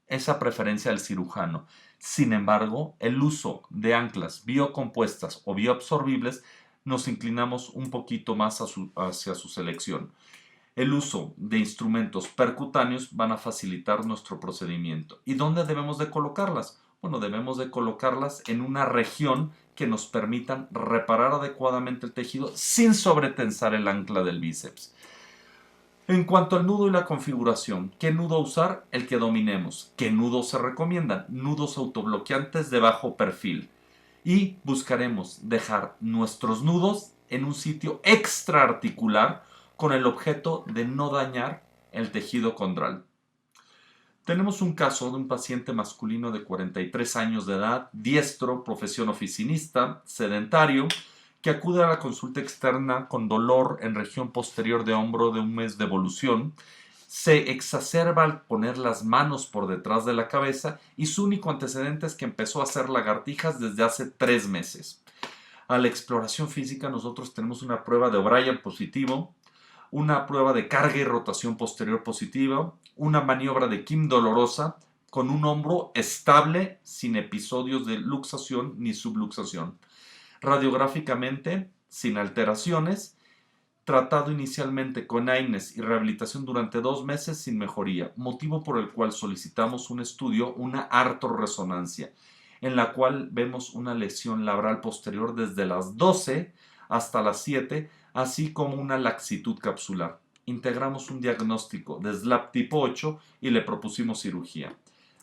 es a preferencia del cirujano. Sin embargo, el uso de anclas biocompuestas o bioabsorbibles nos inclinamos un poquito más hacia su selección. El uso de instrumentos percutáneos van a facilitar nuestro procedimiento. ¿Y dónde debemos de colocarlas? Bueno, debemos de colocarlas en una región que nos permitan reparar adecuadamente el tejido sin sobretensar el ancla del bíceps. En cuanto al nudo y la configuración, ¿qué nudo usar? El que dominemos. ¿Qué nudos se recomiendan? Nudos autobloqueantes de bajo perfil. Y buscaremos dejar nuestros nudos en un sitio extraarticular con el objeto de no dañar el tejido condral. Tenemos un caso de un paciente masculino de 43 años de edad, diestro, profesión oficinista, sedentario, que acude a la consulta externa con dolor en región posterior de hombro de un mes de evolución. Se exacerba al poner las manos por detrás de la cabeza y su único antecedente es que empezó a hacer lagartijas desde hace 3 meses. A la exploración física nosotros tenemos una prueba de O'Brien positivo, una prueba de carga y rotación posterior positiva, una maniobra de Kim dolorosa con un hombro estable sin episodios de luxación ni subluxación. Radiográficamente sin alteraciones, tratado inicialmente con AINES y rehabilitación durante 2 meses sin mejoría, motivo por el cual solicitamos un estudio, una artorresonancia. en la cual vemos una lesión labral posterior desde las 12 hasta las 7, así como una laxitud capsular. Integramos un diagnóstico de SLAP tipo 8 y le propusimos cirugía.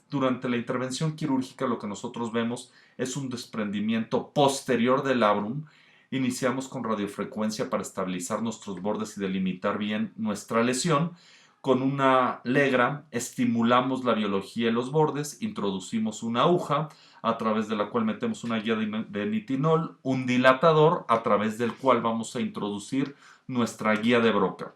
Durante la intervención quirúrgica lo que nosotros vemos es un desprendimiento posterior del labrum. Iniciamos con radiofrecuencia para estabilizar nuestros bordes y delimitar bien nuestra lesión. Con una legra estimulamos la biología de los bordes, introducimos una aguja a través de la cual metemos una guía de nitinol, un dilatador a través del cual vamos a introducir nuestra guía de Broca.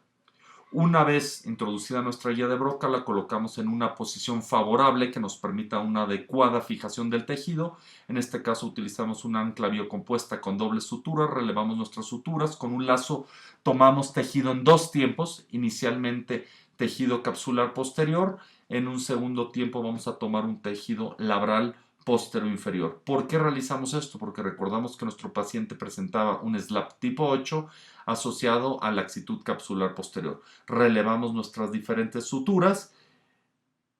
Una vez introducida nuestra guía de Broca, la colocamos en una posición favorable que nos permita una adecuada fijación del tejido. En este caso utilizamos una ancla biocompuesta con doble sutura, relevamos nuestras suturas, con un lazo tomamos tejido en 2 tiempos, inicialmente tejido capsular posterior, en un segundo tiempo vamos a tomar un tejido labral posterior inferior. ¿Por qué realizamos esto? Porque recordamos que nuestro paciente presentaba un SLAP tipo 8 asociado a laxitud capsular posterior. Relevamos nuestras diferentes suturas,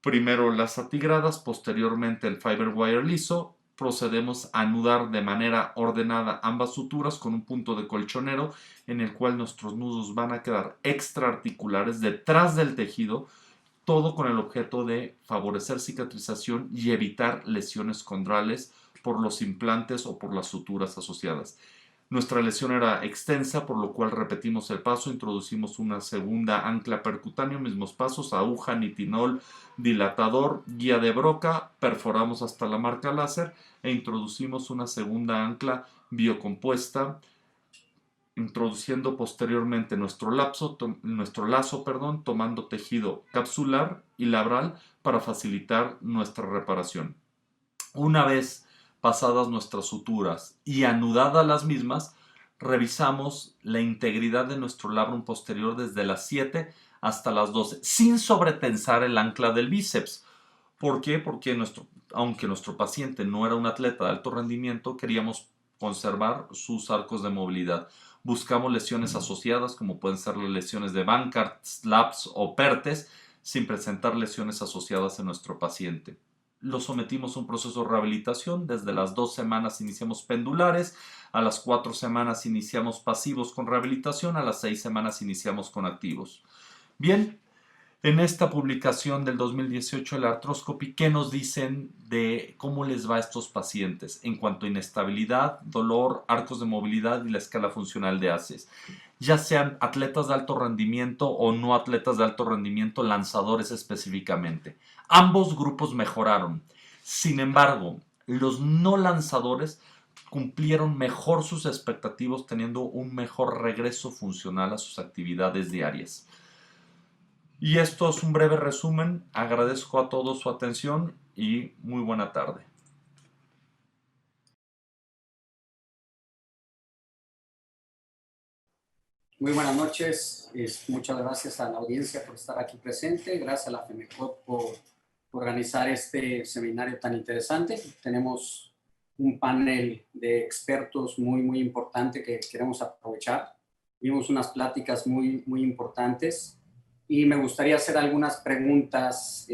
primero las atigradas, posteriormente el fiberwire liso. Procedemos a anudar de manera ordenada ambas suturas con un punto de colchonero en el cual nuestros nudos van a quedar extraarticulares detrás del tejido, todo con el objeto de favorecer cicatrización y evitar lesiones condrales por los implantes o por las suturas asociadas. Nuestra lesión era extensa, por lo cual repetimos el paso, introducimos una segunda ancla percutáneo, mismos pasos, aguja, nitinol, dilatador, guía de Broca, perforamos hasta la marca láser e introducimos una segunda ancla biocompuesta, introduciendo posteriormente nuestro lazo, tomando tejido capsular y labral para facilitar nuestra reparación. Una vez pasadas nuestras suturas y anudadas las mismas, revisamos la integridad de nuestro labrum posterior desde las 7 hasta las 12, sin sobretensar el ancla del bíceps. ¿Por qué? Porque aunque nuestro paciente no era un atleta de alto rendimiento, queríamos conservar sus arcos de movilidad. Buscamos lesiones asociadas, como pueden ser las lesiones de Bankart, SLAPs o PERTES, sin presentar lesiones asociadas en nuestro paciente. Lo sometimos a un proceso de rehabilitación. Desde las 2 semanas iniciamos pendulares, a las 4 semanas iniciamos pasivos con rehabilitación, a las 6 semanas iniciamos con activos. Bien, en esta publicación del 2018 de la Arthroscopy, ¿qué nos dicen de cómo les va a estos pacientes en cuanto a inestabilidad, dolor, arcos de movilidad y la escala funcional de ACES? Ya sean atletas de alto rendimiento o no atletas de alto rendimiento, lanzadores específicamente. Ambos grupos mejoraron. Sin embargo, los no lanzadores cumplieron mejor sus expectativas, teniendo un mejor regreso funcional a sus actividades diarias. Y esto es un breve resumen. Agradezco a todos su atención y muy buena tarde. Muy buenas noches. Muchas gracias a la audiencia por estar aquí presente. Gracias a la FEMECOT por organizar este seminario tan interesante. Tenemos un panel de expertos muy importante que queremos aprovechar. Vimos unas pláticas muy importantes. Y me gustaría hacer algunas preguntas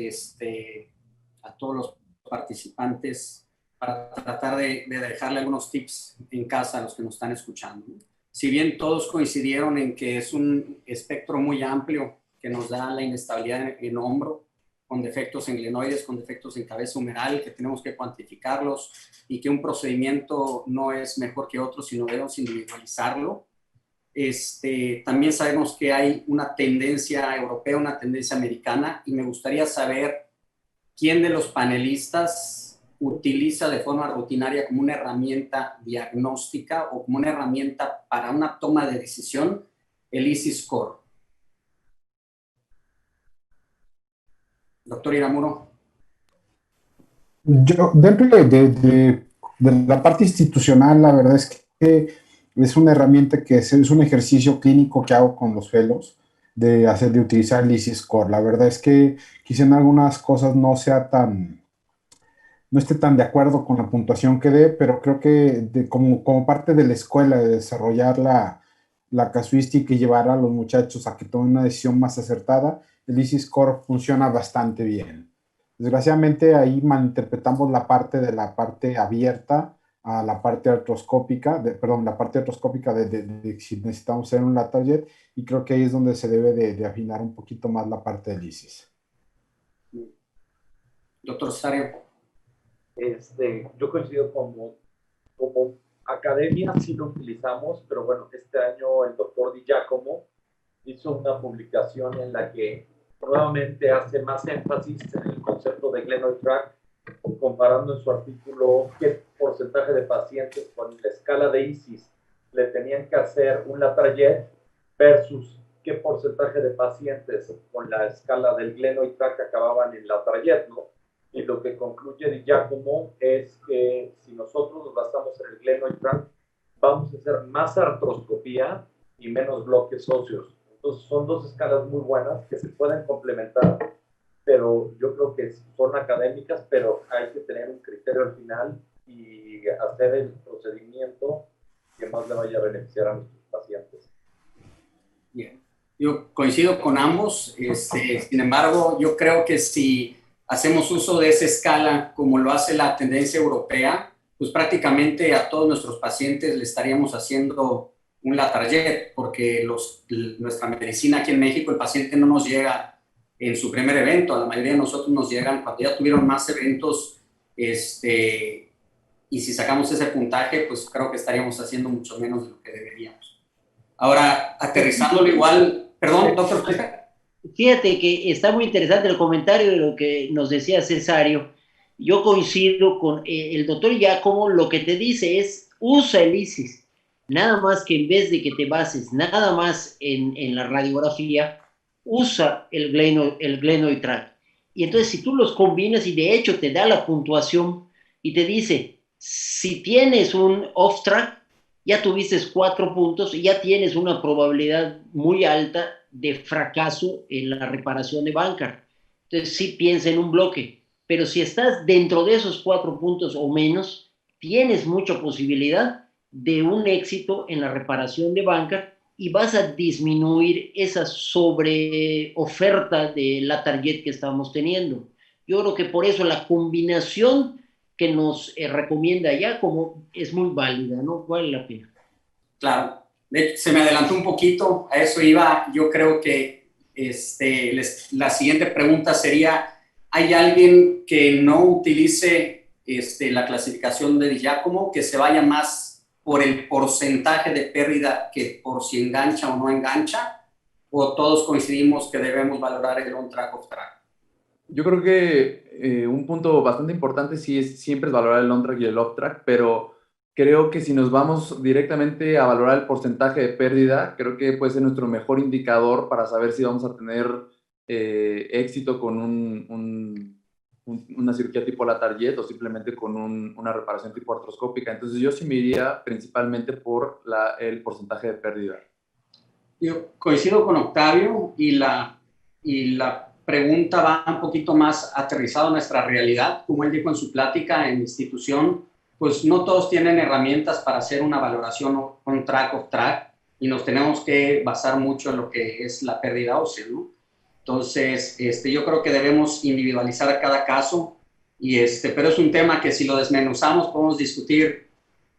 a todos los participantes para tratar de dejarle algunos tips en casa a los que nos están escuchando. Si bien todos coincidieron en que es un espectro muy amplio que nos da la inestabilidad en hombro, con defectos en glenoides, con defectos en cabeza humeral, que tenemos que cuantificarlos y que un procedimiento no es mejor que otro, sino debemos individualizarlo. También sabemos que hay una tendencia europea, una tendencia americana, y me gustaría saber quién de los panelistas utiliza de forma rutinaria como una herramienta diagnóstica o como una herramienta para una toma de decisión el EASI Score. Doctor Iramuro. Yo, dentro de la parte institucional, la verdad es que es una herramienta que es un ejercicio clínico que hago con los fellows de utilizar el EASI Score. La verdad es que quizá en algunas cosas no esté tan de acuerdo con la puntuación que dé, pero creo que como parte de la escuela de desarrollar la casuística y llevar a los muchachos a que tomen una decisión más acertada, el EASI Score funciona bastante bien. Desgraciadamente ahí malinterpretamos la parte abierta a la parte artroscópica, la parte artroscópica de si necesitamos hacer un lateral jet, y creo que ahí es donde se debe de afinar un poquito más la parte del ISIS. Doctor Sario. Yo coincido como academia sí lo utilizamos, pero bueno, este año el doctor Di Giacomo hizo una publicación en la que nuevamente hace más énfasis en el concepto de glenoid tract, comparando en su artículo qué porcentaje de pacientes con la escala de ISIS le tenían que hacer un lateral jet versus qué porcentaje de pacientes con la escala del glenoid tract acababan en lateral jet, ¿no? Y lo que concluye Di Giacomo es que si nosotros nos basamos en el glenoid tract, vamos a hacer más artroscopía y menos bloques óseos. Entonces son dos escalas muy buenas que se pueden complementar, pero yo creo que son académicas, pero hay que tener un criterio al final y hacer el procedimiento que más le vaya a beneficiar a nuestros pacientes. Bien. Yo coincido con ambos, sin embargo, yo creo que si hacemos uso de esa escala como lo hace la tendencia europea, pues prácticamente a todos nuestros pacientes le estaríamos haciendo un lateral jet, porque nuestra medicina aquí en México, el paciente no nos llega en su primer evento, a la mayoría de nosotros nos llegan cuando ya tuvieron más eventos, y si sacamos ese puntaje, pues creo que estaríamos haciendo mucho menos de lo que deberíamos. Ahora, aterrizándolo igual, perdón, doctor. Fíjate que está muy interesante el comentario de lo que nos decía Cesario. Yo coincido con el doctor Giacomo, lo que te dice es, usa el ISIS, nada más que en vez de que te bases nada más en la radiografía, usa el glenoid tract. Y entonces si tú los combinas y de hecho te da la puntuación y te dice, si tienes un off track, ya tuviste 4 puntos y ya tienes una probabilidad muy alta de fracaso en la reparación de Bankart. Entonces sí piensa en un bloque, pero si estás dentro de esos 4 puntos o menos, tienes mucha posibilidad de un éxito en la reparación de Bankart y vas a disminuir esa sobreoferta de lateral jet que estamos teniendo. Yo creo que por eso la combinación que nos recomienda ya como es muy válida, ¿no? Vale la pena. Claro, se me adelantó un poquito, a eso iba. Yo creo que la siguiente pregunta sería, ¿hay alguien que no utilice la clasificación de Di Giacomo, que se vaya más por el porcentaje de pérdida que por si engancha o no engancha? ¿O todos coincidimos que debemos valorar el on-track, off-track? Yo creo que un punto bastante importante siempre es valorar el on-track y el off-track, pero creo que si nos vamos directamente a valorar el porcentaje de pérdida, creo que puede ser nuestro mejor indicador para saber si vamos a tener éxito con una cirugía tipo lateral jet o simplemente con una reparación tipo artroscópica. Entonces yo sí me iría principalmente por el porcentaje de pérdida. Yo coincido con Octavio y la pregunta va un poquito más aterrizada a nuestra realidad. Como él dijo en su plática en institución, pues no todos tienen herramientas para hacer una valoración on-track, off-track, y nos tenemos que basar mucho en lo que es la pérdida ósea, ¿no? Entonces, yo creo que debemos individualizar cada caso, pero es un tema que si lo desmenuzamos podemos discutir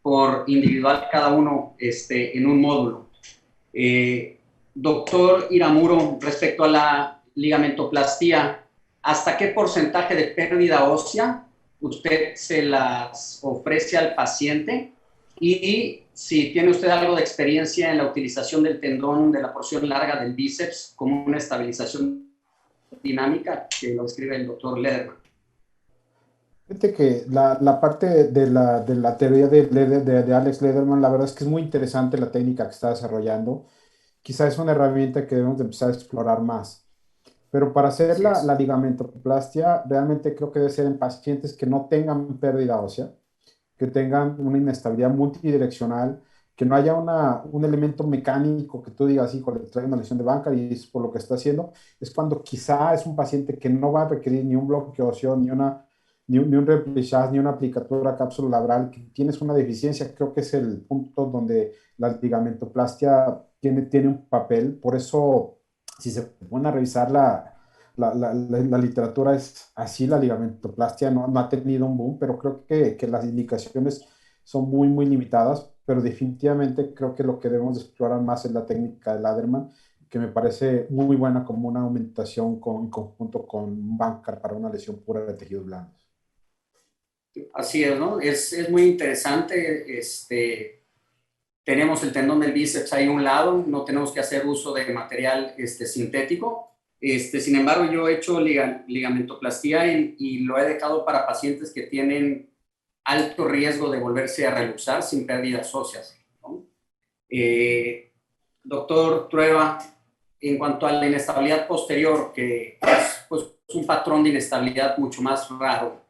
por individual cada uno en un módulo. Doctor Iramuro, respecto a la ligamentoplastia, ¿hasta qué porcentaje de pérdida ósea usted se las ofrece al paciente? Y si tiene usted algo de experiencia en la utilización del tendón de la porción larga del bíceps como una estabilización dinámica, que lo describe el doctor Lederman. Fíjate que la parte de la teoría de Alex Lederman, la verdad es que es muy interesante la técnica que está desarrollando. Quizá es una herramienta que debemos de empezar a explorar más. Pero para hacer la ligamentoplastia, realmente creo que debe ser en pacientes que no tengan pérdida ósea, que tengan una inestabilidad multidireccional, que no haya un elemento mecánico que tú digas, híjole, trae una lesión de Bankart y es por lo que está haciendo. Es cuando quizá es un paciente que no va a requerir ni un bloque óseo, ni un replissage, ni una aplicatura cápsula labral, que tienes una deficiencia. Creo que es el punto donde la ligamentoplastia tiene un papel. Por eso, si se pone a revisar la literatura es así, la ligamentoplastia no ha tenido un boom, pero creo que las indicaciones son muy, muy limitadas, pero definitivamente creo que lo que debemos de explorar más es la técnica de Laderman, que me parece muy buena como una aumentación en conjunto con un Bankart para una lesión pura de tejidos blandos. Así es, ¿no? Es muy interesante. Tenemos el tendón del bíceps ahí a un lado, no tenemos que hacer uso de material sintético. Sin embargo, yo he hecho ligamentoplastia y lo he dejado para pacientes que tienen alto riesgo de volverse a reluxar sin pérdidas óseas, ¿no? Doctor Trueba, en cuanto a la inestabilidad posterior, que es pues, un patrón de inestabilidad mucho más raro,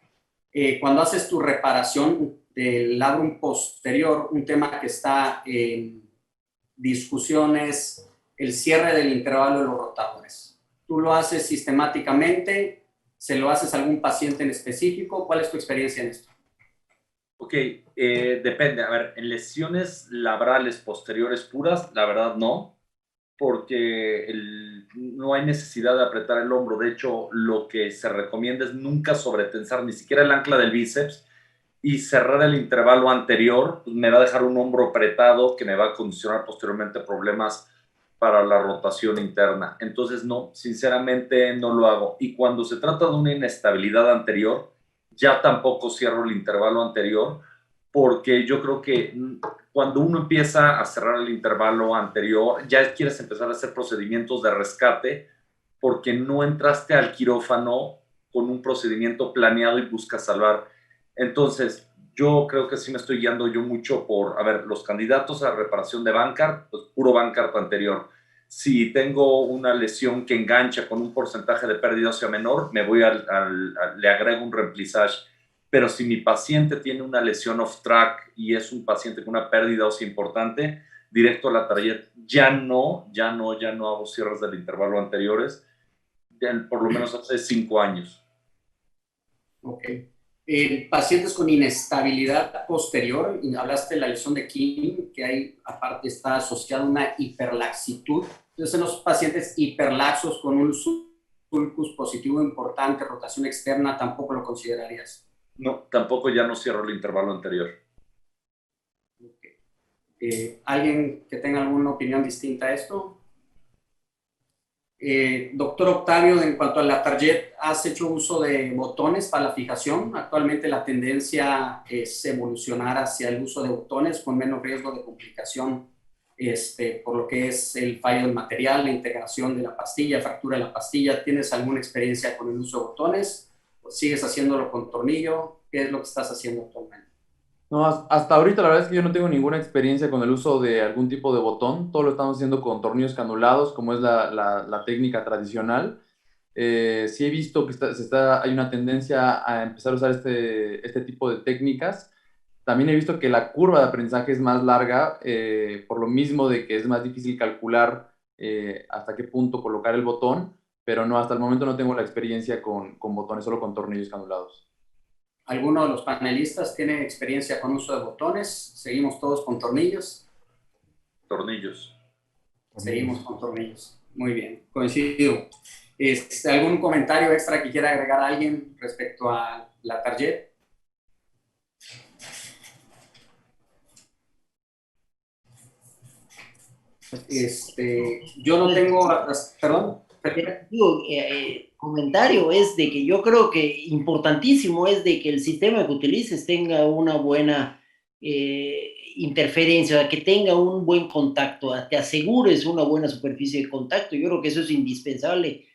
cuando haces tu reparación del labrum posterior, un tema que está en discusión es el cierre del intervalo de los rotadores. ¿Tú lo haces sistemáticamente? ¿Se lo haces a algún paciente en específico? ¿Cuál es tu experiencia en esto? Ok, depende. A ver, en lesiones labrales posteriores puras, la verdad no, porque no hay necesidad de apretar el hombro. De hecho, lo que se recomienda es nunca sobretensar ni siquiera el ancla del bíceps y cerrar el intervalo anterior. Pues me va a dejar un hombro apretado que me va a condicionar posteriormente problemas para la rotación interna. Entonces, no, sinceramente no lo hago. Y cuando se trata de una inestabilidad anterior, ya tampoco cierro el intervalo anterior, porque yo creo que cuando uno empieza a cerrar el intervalo anterior, ya quieres empezar a hacer procedimientos de rescate, porque no entraste al quirófano con un procedimiento planeado y buscas salvar. Entonces, yo creo que sí me estoy guiando yo mucho por, a ver, los candidatos a reparación de Bankart, pues puro Bankart anterior. Si tengo una lesión que engancha con un porcentaje de pérdida ósea menor, me voy le agrego un remplissage. Pero si mi paciente tiene una lesión off-track y es un paciente con una pérdida ósea importante, directo a la target, ya no hago cierres del intervalo anteriores, por lo menos hace 5 años. Ok. Pacientes con inestabilidad posterior, hablaste de la lesión de Kim, que ahí aparte está asociada a una hiperlaxitud. Entonces, en los pacientes hiperlaxos con un sulcus positivo importante, rotación externa, ¿tampoco lo considerarías? No, tampoco ya no cierro el intervalo anterior. Okay. ¿Alguien que tenga alguna opinión distinta a esto? Doctor Octavio, en cuanto a la target, ¿has hecho uso de botones para la fijación? Actualmente la tendencia es evolucionar hacia el uso de botones con menos riesgo de complicación, por lo que es el fallo del material, la integración de la pastilla, fractura de la pastilla. ¿Tienes alguna experiencia con el uso de botones? ¿O sigues haciéndolo con tornillo? ¿Qué es lo que estás haciendo actualmente? No, hasta ahorita la verdad es que yo no tengo ninguna experiencia con el uso de algún tipo de botón. Todo lo estamos haciendo con tornillos canulados, como es la técnica tradicional. Sí he visto que hay una tendencia a empezar a usar este tipo de técnicas. También he visto que la curva de aprendizaje es más larga, por lo mismo de que es más difícil calcular hasta qué punto colocar el botón, pero no, hasta el momento no tengo la experiencia con botones, solo con tornillos canulados. ¿Alguno de los panelistas tiene experiencia con uso de botones? ¿Seguimos todos con tornillos? Tornillos. Seguimos con tornillos. Muy bien, coincido. ¿Algún comentario extra que quiera agregar a alguien respecto a la target? Yo no tengo... Perdón. Comentario es de que yo creo que importantísimo es de que el sistema que utilices tenga una buena interferencia, que tenga un buen contacto, te asegures una buena superficie de contacto. Yo creo que eso es indispensable,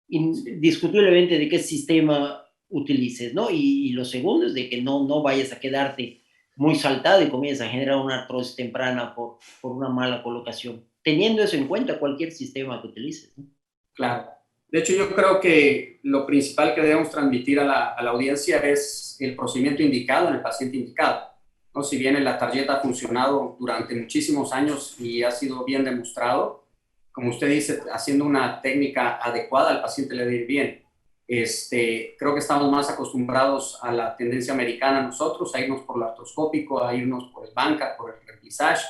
indiscutiblemente, de qué sistema utilices, ¿no? Y lo segundo es de que no vayas a quedarte muy saltado y comienzas a generar una artrosis temprana por una mala colocación. Teniendo eso en cuenta, cualquier sistema que utilices, ¿no? Claro. De hecho, yo creo que lo principal que debemos transmitir a la audiencia es el procedimiento indicado en el paciente indicado, ¿no? Si bien la tarjeta ha funcionado durante muchísimos años y ha sido bien demostrado, como usted dice, haciendo una técnica adecuada al paciente le debe ir bien. Creo que estamos más acostumbrados a la tendencia americana nosotros, a irnos por lo artroscópico, a irnos por el Bankart, por el remplissage.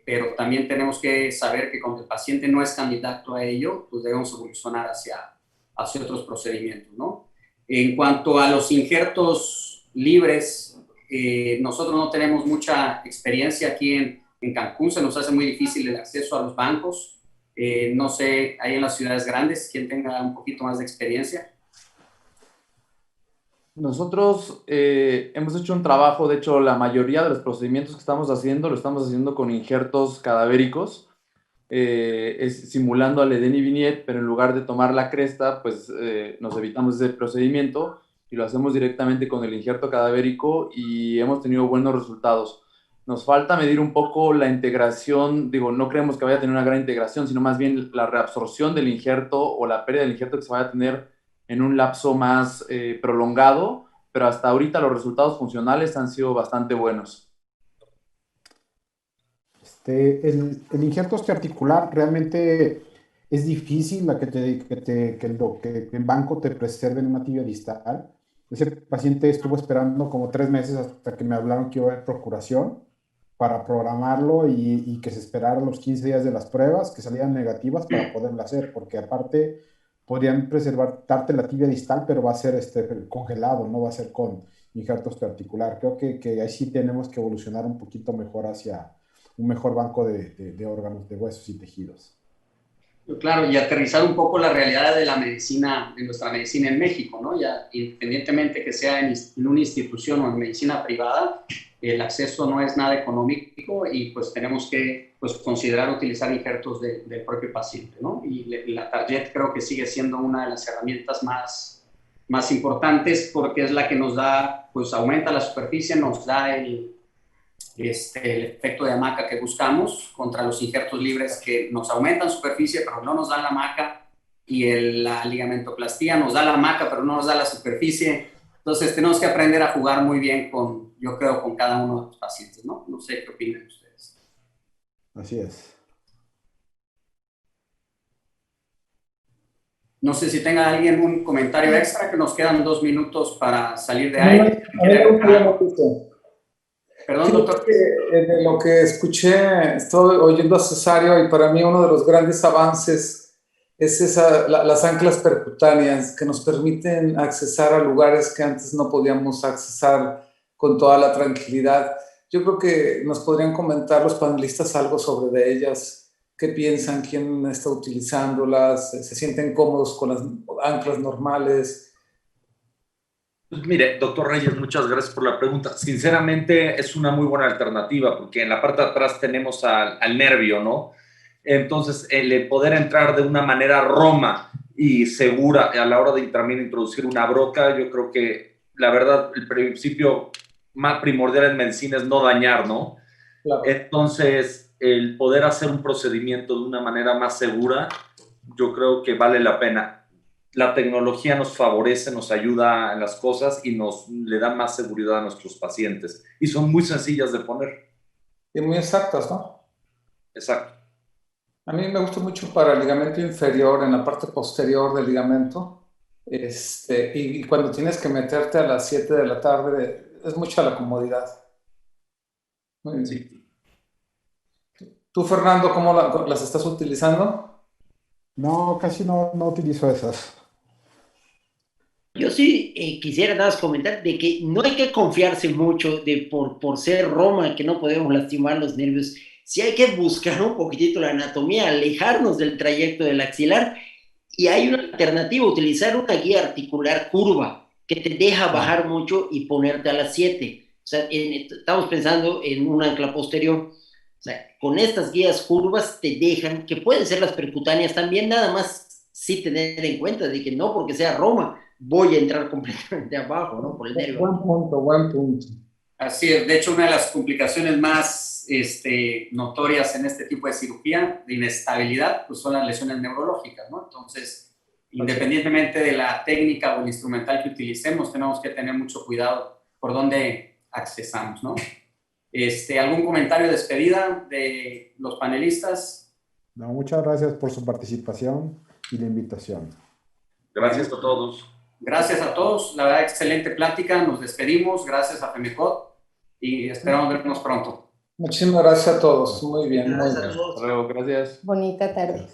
Pero también tenemos que saber que cuando el paciente no es candidato a ello, pues debemos evolucionar hacia hacia otros procedimientos, ¿no? En cuanto a los injertos libres, nosotros no tenemos mucha experiencia aquí en Cancún, se nos hace muy difícil el acceso a los bancos. No sé, ahí en las ciudades grandes, quién tenga un poquito más de experiencia. Nosotros hemos hecho un trabajo, de hecho la mayoría de los procedimientos que estamos haciendo lo estamos haciendo con injertos cadavéricos, simulando al Edén y Vignette, pero en lugar de tomar la cresta, pues nos evitamos ese procedimiento y lo hacemos directamente con el injerto cadavérico y hemos tenido buenos resultados. Nos falta medir un poco la integración, digo, no creemos que vaya a tener una gran integración, sino más bien la reabsorción del injerto o la pérdida del injerto que se vaya a tener en un lapso más prolongado, pero hasta ahorita los resultados funcionales han sido bastante buenos. El injerto osteoarticular realmente es difícil que el banco te preserve en una tibia distal. Ese paciente estuvo esperando como 3 meses hasta que me hablaron que iba a haber procuración para programarlo y que se esperara los 15 días de las pruebas, que salieran negativas para poderlo hacer, porque aparte podrían darte la tibia distal, pero va a ser congelado, no va a ser con injerto osteoarticular. Creo que ahí sí tenemos que evolucionar un poquito mejor hacia un mejor banco de órganos, de huesos y tejidos. Claro, y aterrizar un poco la realidad de la medicina, de nuestra medicina en México, ¿no? Ya, independientemente que sea en una institución o en medicina privada, el acceso no es nada económico y pues tenemos que considerar utilizar injertos del propio paciente, ¿no? Y la Target creo que sigue siendo una de las herramientas más importantes porque es la que nos da, pues aumenta la superficie, nos da el efecto de hamaca que buscamos contra los injertos libres que nos aumentan superficie pero no nos dan la hamaca, y la ligamentoplastia nos da la hamaca pero no nos da la superficie. Entonces tenemos que aprender a jugar muy bien yo creo, con cada uno de los pacientes, ¿no? No sé qué opinan ustedes. Así es. No sé si tenga alguien un comentario extra, que nos quedan 2 minutos para salir de ahí. Perdón, sí, doctor. De lo que escuché, estoy oyendo a Cesario y para mí uno de los grandes avances es las anclas percutáneas que nos permiten accesar a lugares que antes no podíamos accesar con toda la tranquilidad. Yo creo que nos podrían comentar los panelistas algo sobre ellas, qué piensan, quién está utilizándolas, se sienten cómodos con las anclas normales. Pues mire, doctor Reyes, muchas gracias por la pregunta. Sinceramente, es una muy buena alternativa porque en la parte de atrás tenemos al nervio, ¿no? Entonces, el poder entrar de una manera roma y segura a la hora de también introducir una broca, yo creo que, la verdad, el principio más primordial en medicina es no dañar, ¿no? Claro. Entonces, el poder hacer un procedimiento de una manera más segura, yo creo que vale la pena. La tecnología nos favorece, nos ayuda en las cosas y le da más seguridad a nuestros pacientes. Y son muy sencillas de poner. Y muy exactas, ¿no? Exacto. A mí me gusta mucho para el ligamento inferior, en la parte posterior del ligamento. Y cuando tienes que meterte a las 7 de la tarde, es mucha la comodidad. Muy bien. Sí. ¿Tú, Fernando, cómo las estás utilizando? No, casi no utilizo esas. Yo sí quisiera nada más comentar de que no hay que confiarse mucho por ser Roma, que no podemos lastimar los nervios. Sí hay que buscar un poquitito la anatomía, alejarnos del trayecto del axilar, y hay una alternativa, utilizar una guía articular curva que te deja bajar mucho y ponerte a las 7. O sea, estamos pensando en un ancla posterior. O sea, con estas guías curvas te dejan, que pueden ser las percutáneas también, nada más sí tener en cuenta de que no porque sea Roma voy a entrar completamente abajo, ¿no? Por el nervio. Buen punto. Así es. De hecho, una de las complicaciones más notorias en este tipo de cirugía de inestabilidad, pues son las lesiones neurológicas, ¿no? Entonces, independientemente de la técnica o el instrumental que utilicemos, tenemos que tener mucho cuidado por dónde accesamos, ¿no? ¿Algún comentario de despedida de los panelistas? No, muchas gracias por su participación y la invitación. Gracias a todos. Gracias a todos. La verdad, excelente plática. Nos despedimos. Gracias a FEMECOT y esperamos vernos pronto. Muchísimas gracias a todos. Muy bien. Gracias a todos. Hasta luego. Gracias. Bonita tarde.